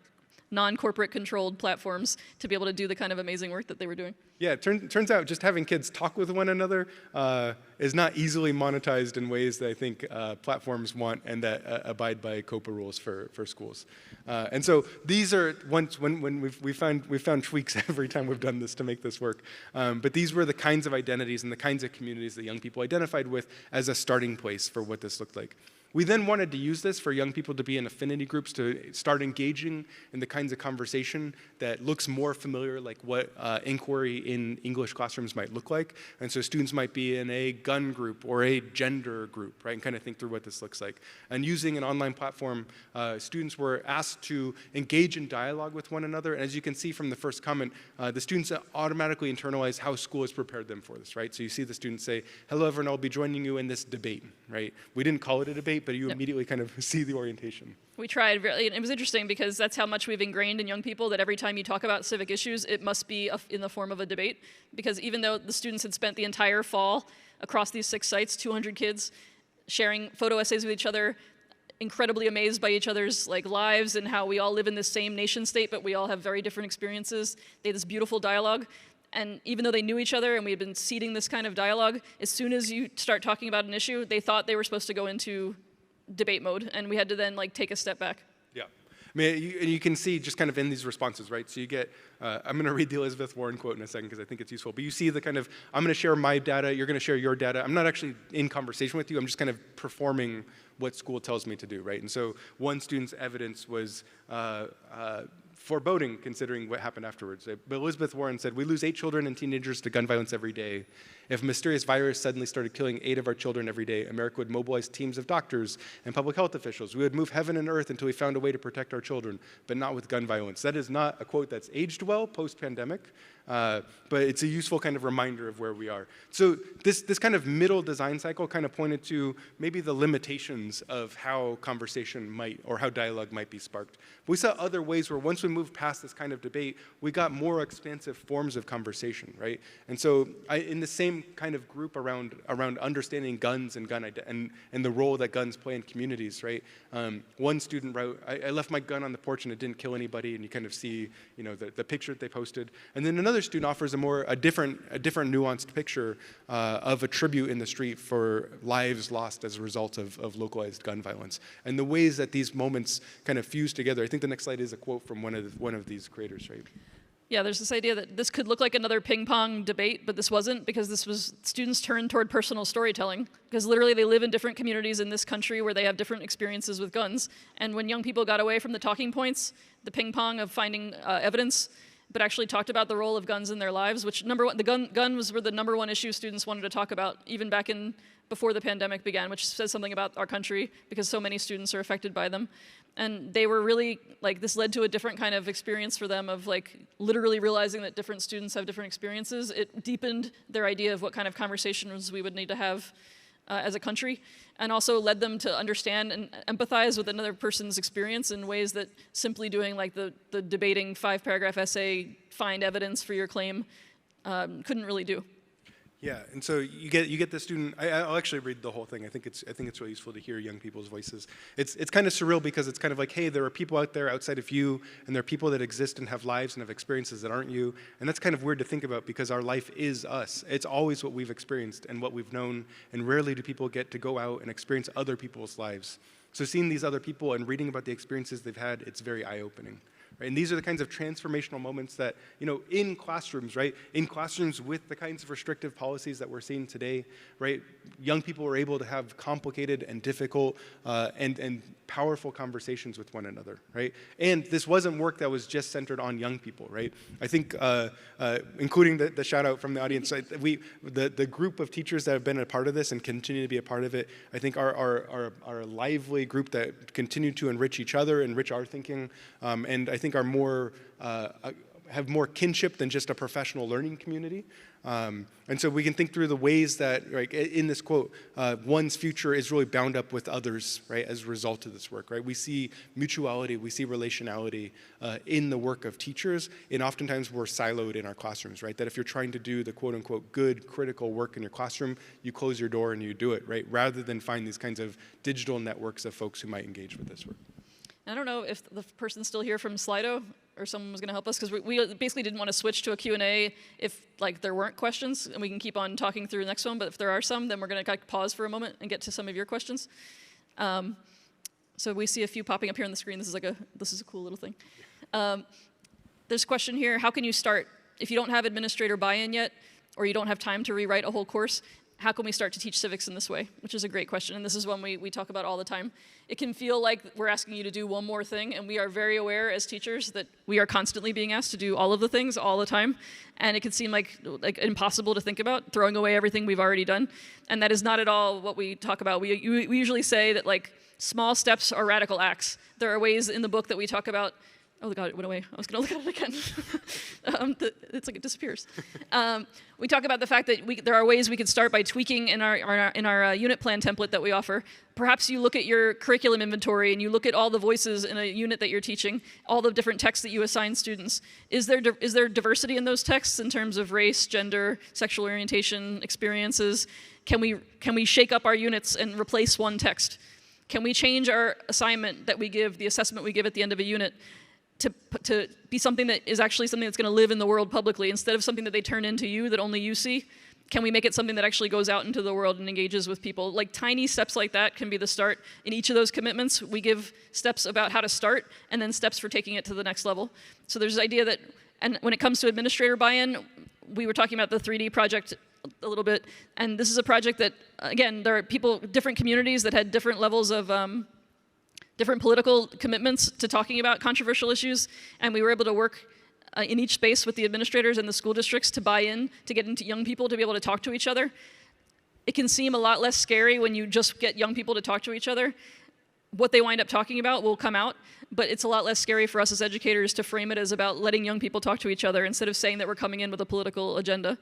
non-corporate controlled platforms to be able to do the kind of amazing work that they were doing. Yeah, it turns out just having kids talk with one another is not easily monetized in ways that I think platforms want and that abide by COPA rules for schools. And so these are when we found tweaks every time we've done this to make this work. But these were the kinds of identities and the kinds of communities that young people identified with as a starting place for what this looked like. We then wanted to use this for young people to be in affinity groups, to start engaging in the kinds of conversation that looks more familiar, like what inquiry in English classrooms might look like. And so students might be in a gun group or a gender group, right, and kind of think through what this looks like. And using an online platform, students were asked to engage in dialogue with one another. And as you can see from the first comment, the students automatically internalize how school has prepared them for this, right? So you see the students say, hello everyone, I'll be joining you in this debate, right? We didn't call it a debate, but you immediately kind of see the orientation. We tried, and it was interesting because that's how much we've ingrained in young people, that every time you talk about civic issues, it must be in the form of a debate. Because even though the students had spent the entire fall across these 6 sites, 200 kids, sharing photo essays with each other, incredibly amazed by each other's lives and how we all live in this same nation state, but we all have very different experiences. They had this beautiful dialogue. And even though they knew each other and we had been seeding this kind of dialogue, as soon as you start talking about an issue, they thought they were supposed to go into debate mode, and we had to then take a step back. Yeah. I mean, you can see just kind of in these responses, right? So you get, I'm going to read the Elizabeth Warren quote in a second because I think it's useful, but you see the kind of, I'm going to share my data, you're going to share your data. I'm not actually in conversation with you, I'm just kind of performing what school tells me to do, right? And so one student's evidence was foreboding considering what happened afterwards. But Elizabeth Warren said, we lose 8 children and teenagers to gun violence every day. If a mysterious virus suddenly started killing 8 of our children every day, America would mobilize teams of doctors and public health officials. We would move heaven and earth until we found a way to protect our children, but not with gun violence. That is not a quote that's aged well post-pandemic, but it's a useful kind of reminder of where we are. So this kind of middle design cycle kind of pointed to maybe the limitations of how conversation might, or how dialogue might be sparked. But we saw other ways where once we moved past this kind of debate, we got more expansive forms of conversation, right? And so in the same kind of group around understanding guns and and the role that guns play in communities, right? One student wrote, I left my gun on the porch and it didn't kill anybody, and you kind of see, the picture that they posted. And then another student offers a different nuanced picture of a tribute in the street for lives lost as a result of localized gun violence. And the ways that these moments kind of fuse together. I think the next slide is a quote from one of these creators, right? Yeah, there's this idea that this could look like another ping pong debate, but this wasn't, because this was students turned toward personal storytelling, because literally they live in different communities in this country where they have different experiences with guns. And when young people got away from the talking points, the ping pong of finding evidence, but actually talked about the role of guns in their lives, which guns were the #1 issue students wanted to talk about even back in before the pandemic began, which says something about our country because so many students are affected by them. And they were really, like, this led to a different kind of experience for them of, like, literally realizing that different students have different experiences. It deepened their idea of what kind of conversations we would need to have as a country, and also led them to understand and empathize with another person's experience in ways that simply doing, like, the debating 5-paragraph essay, find evidence for your claim, couldn't really do. Yeah, and so you get the student. I'll actually read the whole thing. I think it's really useful to hear young people's voices. It's kind of surreal because it's kind of like, hey, there are people out there outside of you, and there are people that exist and have lives and have experiences that aren't you, and that's kind of weird to think about because our life is us. It's always what we've experienced and what we've known, and rarely do people get to go out and experience other people's lives. So seeing these other people and reading about the experiences they've had, it's very eye-opening. Right? And these are the kinds of transformational moments that, in classrooms, right? In classrooms with the kinds of restrictive policies that we're seeing today, right? Young people are able to have complicated and difficult and powerful conversations with one another, right? And this wasn't work that was just centered on young people, right? I think, including the shout out from the audience, the group of teachers that have been a part of this and continue to be a part of it, I think are a lively group that continue to enrich each other, enrich our thinking, and I think are more, have more kinship than just a professional learning community. And so we can think through the ways that, like, in this quote, one's future is really bound up with others, right, as a result of this work, right? We see mutuality, we see relationality in the work of teachers, and oftentimes we're siloed in our classrooms, right? That if you're trying to do the quote-unquote good, critical work in your classroom, you close your door and you do it, right? Rather than find these kinds of digital networks of folks who might engage with this work. I don't know if the person's still here from Slido or someone was going to help us, because we basically didn't want to switch to a Q&A if, like, there weren't questions, and we can keep on talking through the next one, but if there are some, then we're going to pause for a moment and get to some of your questions. So we see a few popping up here on the screen. This is a cool little thing. There's a question here: how can you start if you don't have administrator buy-in yet, or you don't have time to rewrite a whole course? How can we start to teach civics in this way? Which is a great question, and this is one we talk about all the time. It can feel like we're asking you to do one more thing, and we are very aware as teachers that we are constantly being asked to do all of the things all the time, and it can seem like impossible to think about, throwing away everything we've already done, and that is not at all what we talk about. We usually say that, like, small steps are radical acts. There are ways in the book that we talk about. Oh God, it went away. I was going to look at it again. It's like it disappears. We talk about the fact that there are ways we could start by tweaking in our unit plan template that we offer. Perhaps you look at your curriculum inventory and you look at all the voices in a unit that you're teaching, all the different texts that you assign students. Is there diversity in those texts in terms of race, gender, sexual orientation, experiences? Can we shake up our units and replace one text? Can we change our assignment that we give, the assessment we give at the end of a unit, to be something that is actually something that's going to live in the world publicly, instead of something that they turn into you that only you see? Can we make it something that actually goes out into the world and engages with people? Like, tiny steps like that can be the start. In each of those commitments, we give steps about how to start, and then steps for taking it to the next level. So there's this idea that, and when it comes to administrator buy-in, we were talking about the 3D project a little bit, and this is a project that, again, there are people, different communities that had different levels of different political commitments to talking about controversial issues, and we were able to work in each space with the administrators and the school districts to buy in, to get into young people to be able to talk to each other. It can seem a lot less scary when you just get young people to talk to each other. What they wind up talking about will come out, but it's a lot less scary for us as educators to frame it as about letting young people talk to each other instead of saying that we're coming in with a political agenda.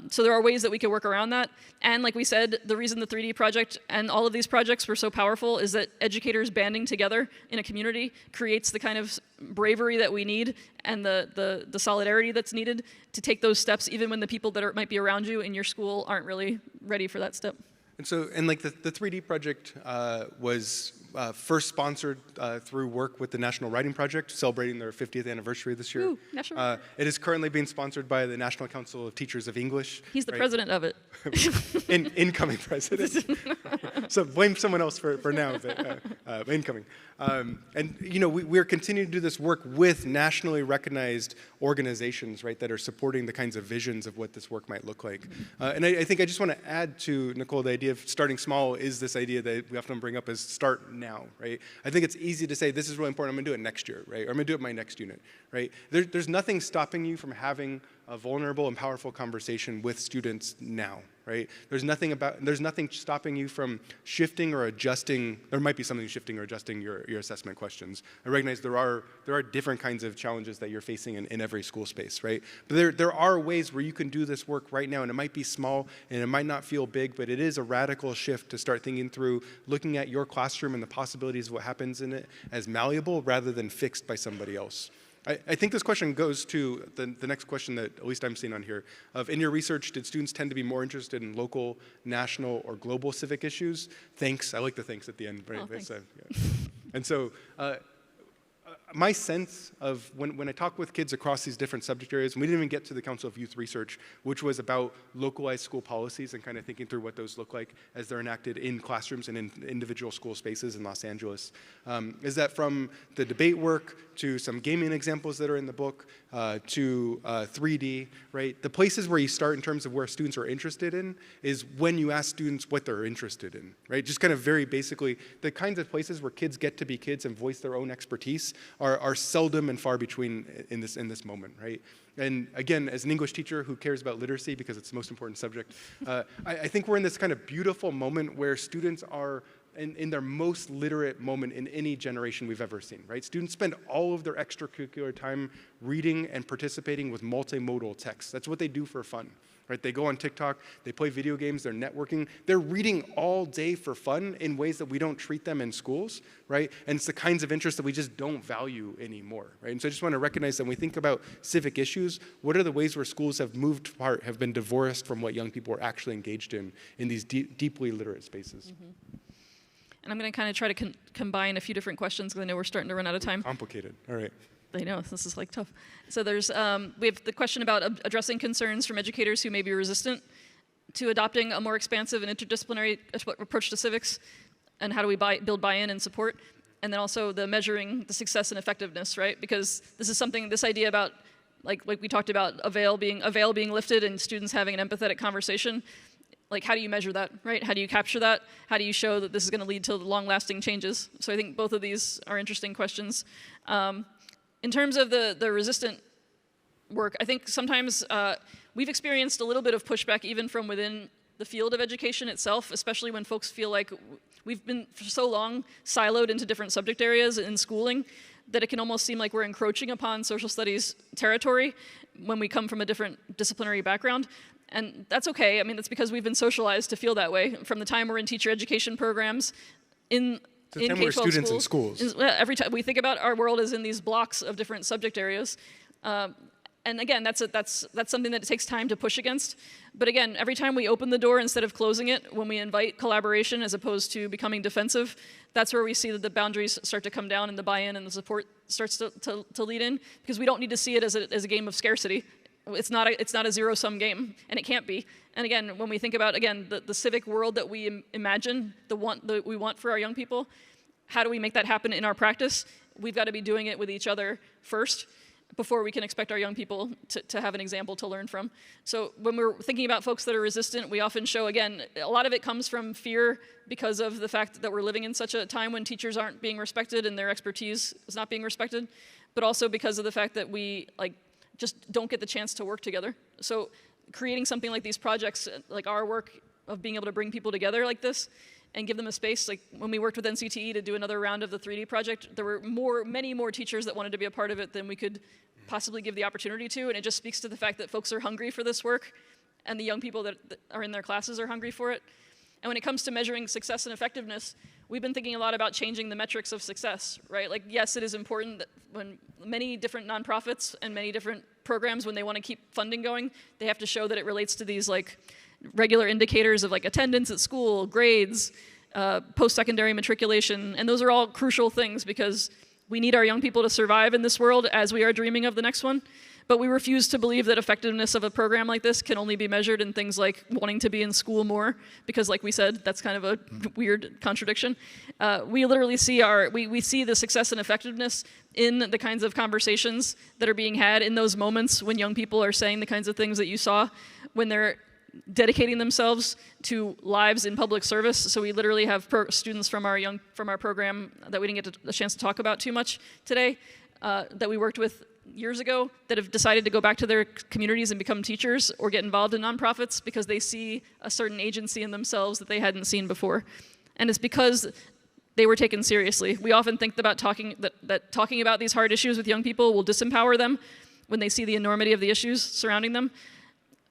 So there are ways that we could work around that. And like we said, the reason the 3D project and all of these projects were so powerful is that educators banding together in a community creates the kind of bravery that we need and the solidarity that's needed to take those steps, even when the people that might be around you in your school aren't really ready for that step. And so, and like the 3D project was first sponsored through work with the National Writing Project, celebrating their 50th anniversary this year. Ooh, National. It is currently being sponsored by the National Council of Teachers of English. He's the president of it. incoming president. So blame someone else for now, but incoming. And we're continuing to do this work with nationally recognized organizations, right, that are supporting the kinds of visions of what this work might look like. And I think I just want to add to Nicole, the idea of starting small is this idea that we often bring up as start now, right? I think it's easy to say this is really important, I'm going to do it next year, right? Or I'm going to do it my next unit, right? There's nothing stopping you from having a vulnerable and powerful conversation with students now, right? There's nothing stopping you from shifting or adjusting. There might be something shifting or adjusting your assessment questions. I recognize there are different kinds of challenges that you're facing in every school space, right? But there are ways where you can do this work right now, and it might be small and it might not feel big, but it is a radical shift to start thinking through looking at your classroom and the possibilities of what happens in it as malleable rather than fixed by somebody else. I think this question goes to the next question that at least I'm seeing on here, of in your research, did students tend to be more interested in local, national, or global civic issues? Thanks, I like the thanks at the end. Right? Oh, thanks. Yeah. And so my sense of when I talk with kids across these different subject areas, and we didn't even get to the Council of Youth Research, which was about localized school policies and kind of thinking through what those look like as they're enacted in classrooms and in individual school spaces in Los Angeles, is that from the debate work to some gaming examples that are in the book to 3D, right? The places where you start in terms of where students are interested in is when you ask students what they're interested in, right? Just kind of very basically, the kinds of places where kids get to be kids and voice their own expertise are seldom and far between in this moment, right? And again, as an English teacher who cares about literacy because it's the most important subject, I think we're in this kind of beautiful moment where students are in their most literate moment in any generation we've ever seen, right? Students spend all of their extracurricular time reading and participating with multimodal text. That's what they do for fun, right? They go on TikTok, they play video games, they're networking. They're reading all day for fun in ways that we don't treat them in schools, right? And it's the kinds of interests that we just don't value anymore, right? And so I just want to recognize that when we think about civic issues, what are the ways where schools have moved apart, have been divorced from what young people are actually engaged in these deeply literate spaces? Mm-hmm. And I'm going to kind of try to combine a few different questions because I know we're starting to run out of time. Complicated. All right. I know, this is like tough. So we have the question about addressing concerns from educators who may be resistant to adopting a more expansive and interdisciplinary approach to civics, and how do we build buy-in and support, and then also the measuring the success and effectiveness, right? Because this idea about, like we talked about, a veil being lifted and students having an empathetic conversation. Like, how do you measure that, right? How do you capture that? How do you show that this is going to lead to long-lasting changes? So I think both of these are interesting questions. In terms of the resistant work, I think sometimes we've experienced a little bit of pushback even from within the field of education itself, especially when folks feel like we've been for so long siloed into different subject areas in schooling that it can almost seem like we're encroaching upon social studies territory when we come from a different disciplinary background. And that's okay. I mean, that's because we've been socialized to feel that way from the time we're in teacher education programs, in K-12 students in schools. Every time we think about our world as in these blocks of different subject areas. And again, that's something that it takes time to push against. But again, every time we open the door instead of closing it, when we invite collaboration as opposed to becoming defensive, that's where we see that the boundaries start to come down and the buy-in and the support starts to lead in, because we don't need to see it as a game of scarcity. It's not a zero-sum game, and it can't be. And again, when we think about, again, the civic world that we imagine, that we want for our young people, how do we make that happen in our practice? We've got to be doing it with each other first before we can expect our young people to have an example to learn from. So when we're thinking about folks that are resistant, we often show, again, a lot of it comes from fear because of the fact that we're living in such a time when teachers aren't being respected and their expertise is not being respected, but also because of the fact that we just don't get the chance to work together. So creating something like these projects, like our work of being able to bring people together like this and give them a space, like when we worked with NCTE to do another round of the 3D project, there were many more teachers that wanted to be a part of it than we could possibly give the opportunity to, and it just speaks to the fact that folks are hungry for this work and the young people that are in their classes are hungry for it. And when it comes to measuring success and effectiveness, we've been thinking a lot about changing the metrics of success, right? Like, yes, it is important that when many different nonprofits and many different programs, when they want to keep funding going, they have to show that it relates to these regular indicators of attendance at school, grades, post-secondary matriculation, and those are all crucial things because we need our young people to survive in this world as we are dreaming of the next one. But we refuse to believe that effectiveness of a program like this can only be measured in things like wanting to be in school more, because like we said, that's kind of a weird contradiction. We literally see we see the success and effectiveness in the kinds of conversations that are being had in those moments when young people are saying the kinds of things that you saw, when they're dedicating themselves to lives in public service. So we literally have students from our program that we didn't get a chance to talk about too much today, that we worked with years ago, that have decided to go back to their communities and become teachers or get involved in nonprofits because they see a certain agency in themselves that they hadn't seen before. And it's because they were taken seriously. We often think about talking about these hard issues with young people will disempower them when they see the enormity of the issues surrounding them.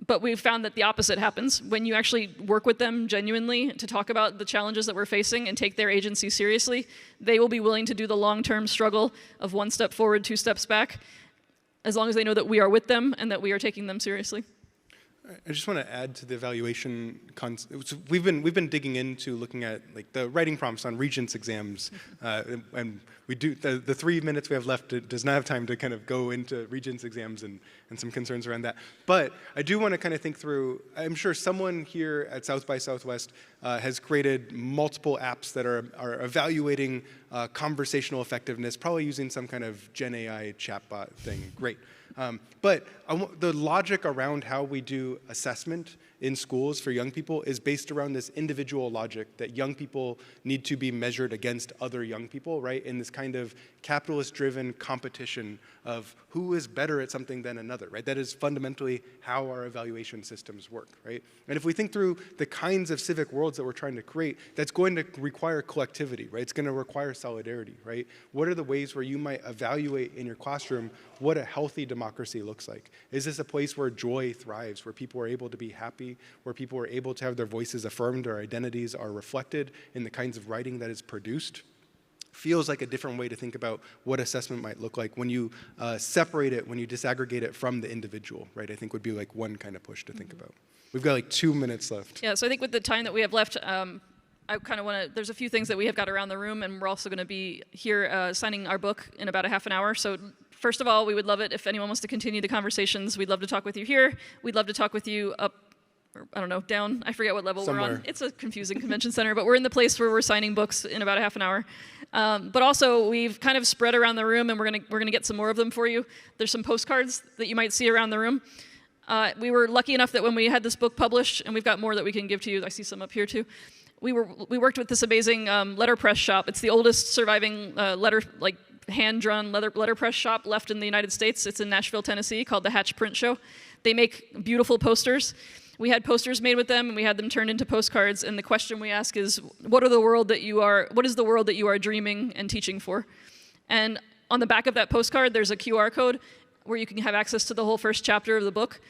But we've found that the opposite happens. When you actually work with them genuinely to talk about the challenges that we're facing and take their agency seriously, they will be willing to do the long-term struggle of 1 step forward, 2 steps back, as long as they know that we are with them and that we are taking them seriously. I just want to add to the evaluation concept. So we've been digging into looking at like the writing prompts on Regents exams, and we do the 3 minutes we have left does not have time to kind of go into Regents exams and some concerns around that. But I do want to kind of think through. I'm sure someone here at South by Southwest has created multiple apps that are evaluating conversational effectiveness, probably using some kind of Gen AI chatbot thing. Great. But the logic around how we do assessment in schools for young people is based around this individual logic that young people need to be measured against other young people, right? In this kind of capitalist-driven competition of who is better at something than another, right? That is fundamentally how our evaluation systems work, right? And if we think through the kinds of civic worlds that we're trying to create, that's going to require collectivity, right? It's going to require solidarity, right? What are the ways where you might evaluate in your classroom what a healthy democracy looks like? Is this a place where joy thrives, where people are able to be happy, where people are able to have their voices affirmed, their identities are reflected in the kinds of writing that is produced? Feels like a different way to think about what assessment might look like when you separate it, when you disaggregate it from the individual, right? I think would be like one kind of push to think about. We've got like 2 minutes left. Yeah, so I think with the time that we have left, I kind of want to, there's a few things that we have got around the room, and we're also going to be here signing our book in about a half an hour. So first of all, we would love it if anyone wants to continue the conversations. We'd love to talk with you here. We'd love to talk with you up, or, I don't know, down. I forget what level we're on. It's a confusing convention center, but we're in the place where we're signing books in about a half an hour. But also, we've kind of spread around the room, and we're gonna get some more of them for you. There's some postcards that you might see around the room. We were lucky enough that when we had this book published, and we've got more that we can give to you. I see some up here too. We worked with this amazing letterpress shop. It's the oldest surviving hand-drawn letterpress shop left in the United States. It's in Nashville, Tennessee, called the Hatch Print Show. They make beautiful posters. We had posters made with them, and we had them turned into postcards. And the question we ask is, what is the world that you are dreaming and teaching for? And on the back of that postcard, there's a QR code where you can have access to the whole first chapter of the book.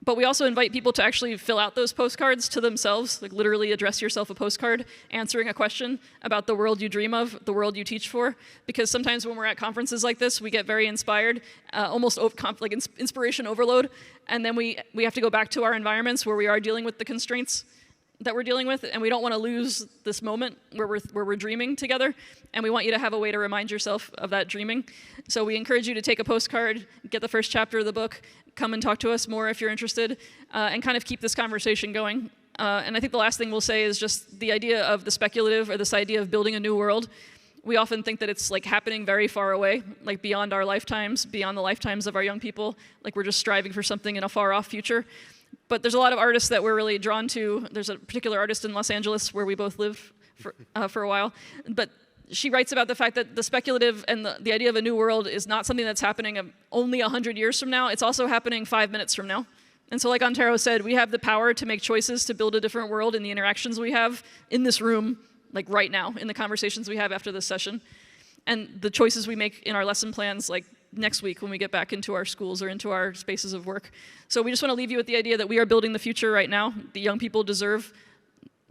But we also invite people to actually fill out those postcards to themselves, like literally address yourself a postcard, answering a question about the world you dream of, the world you teach for. Because sometimes when we're at conferences like this, we get very inspired, almost like inspiration overload, and then we have to go back to our environments where we are dealing with the constraints that we're dealing with, and we don't want to lose this moment where we're dreaming together, and we want you to have a way to remind yourself of that dreaming. So we encourage you to take a postcard, get the first chapter of the book, come and talk to us more if you're interested, and kind of keep this conversation going. And I think the last thing we'll say is just the idea of the speculative, or this idea of building a new world. We often think that it's like happening very far away, like beyond our lifetimes, beyond the lifetimes of our young people, like we're just striving for something in a far off future. But there's a lot of artists that we're really drawn to. There's a particular artist in Los Angeles where we both live for a while. But she writes about the fact that the speculative and the idea of a new world is not something that's happening only 100 years from now. It's also happening 5 minutes from now. And so like Antero said, we have the power to make choices to build a different world in the interactions we have in this room, like right now, in the conversations we have after this session. And the choices we make in our lesson plans, like next week when we get back into our schools or into our spaces of work. So we just want to leave you with the idea that we are building the future right now. The young people deserve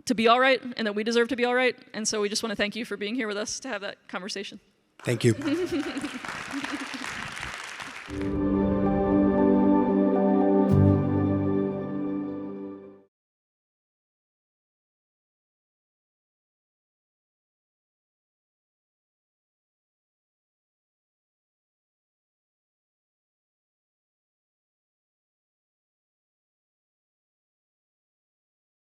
to be all right, and that we deserve to be all right. And so we just want to thank you for being here with us to have that conversation. Thank you.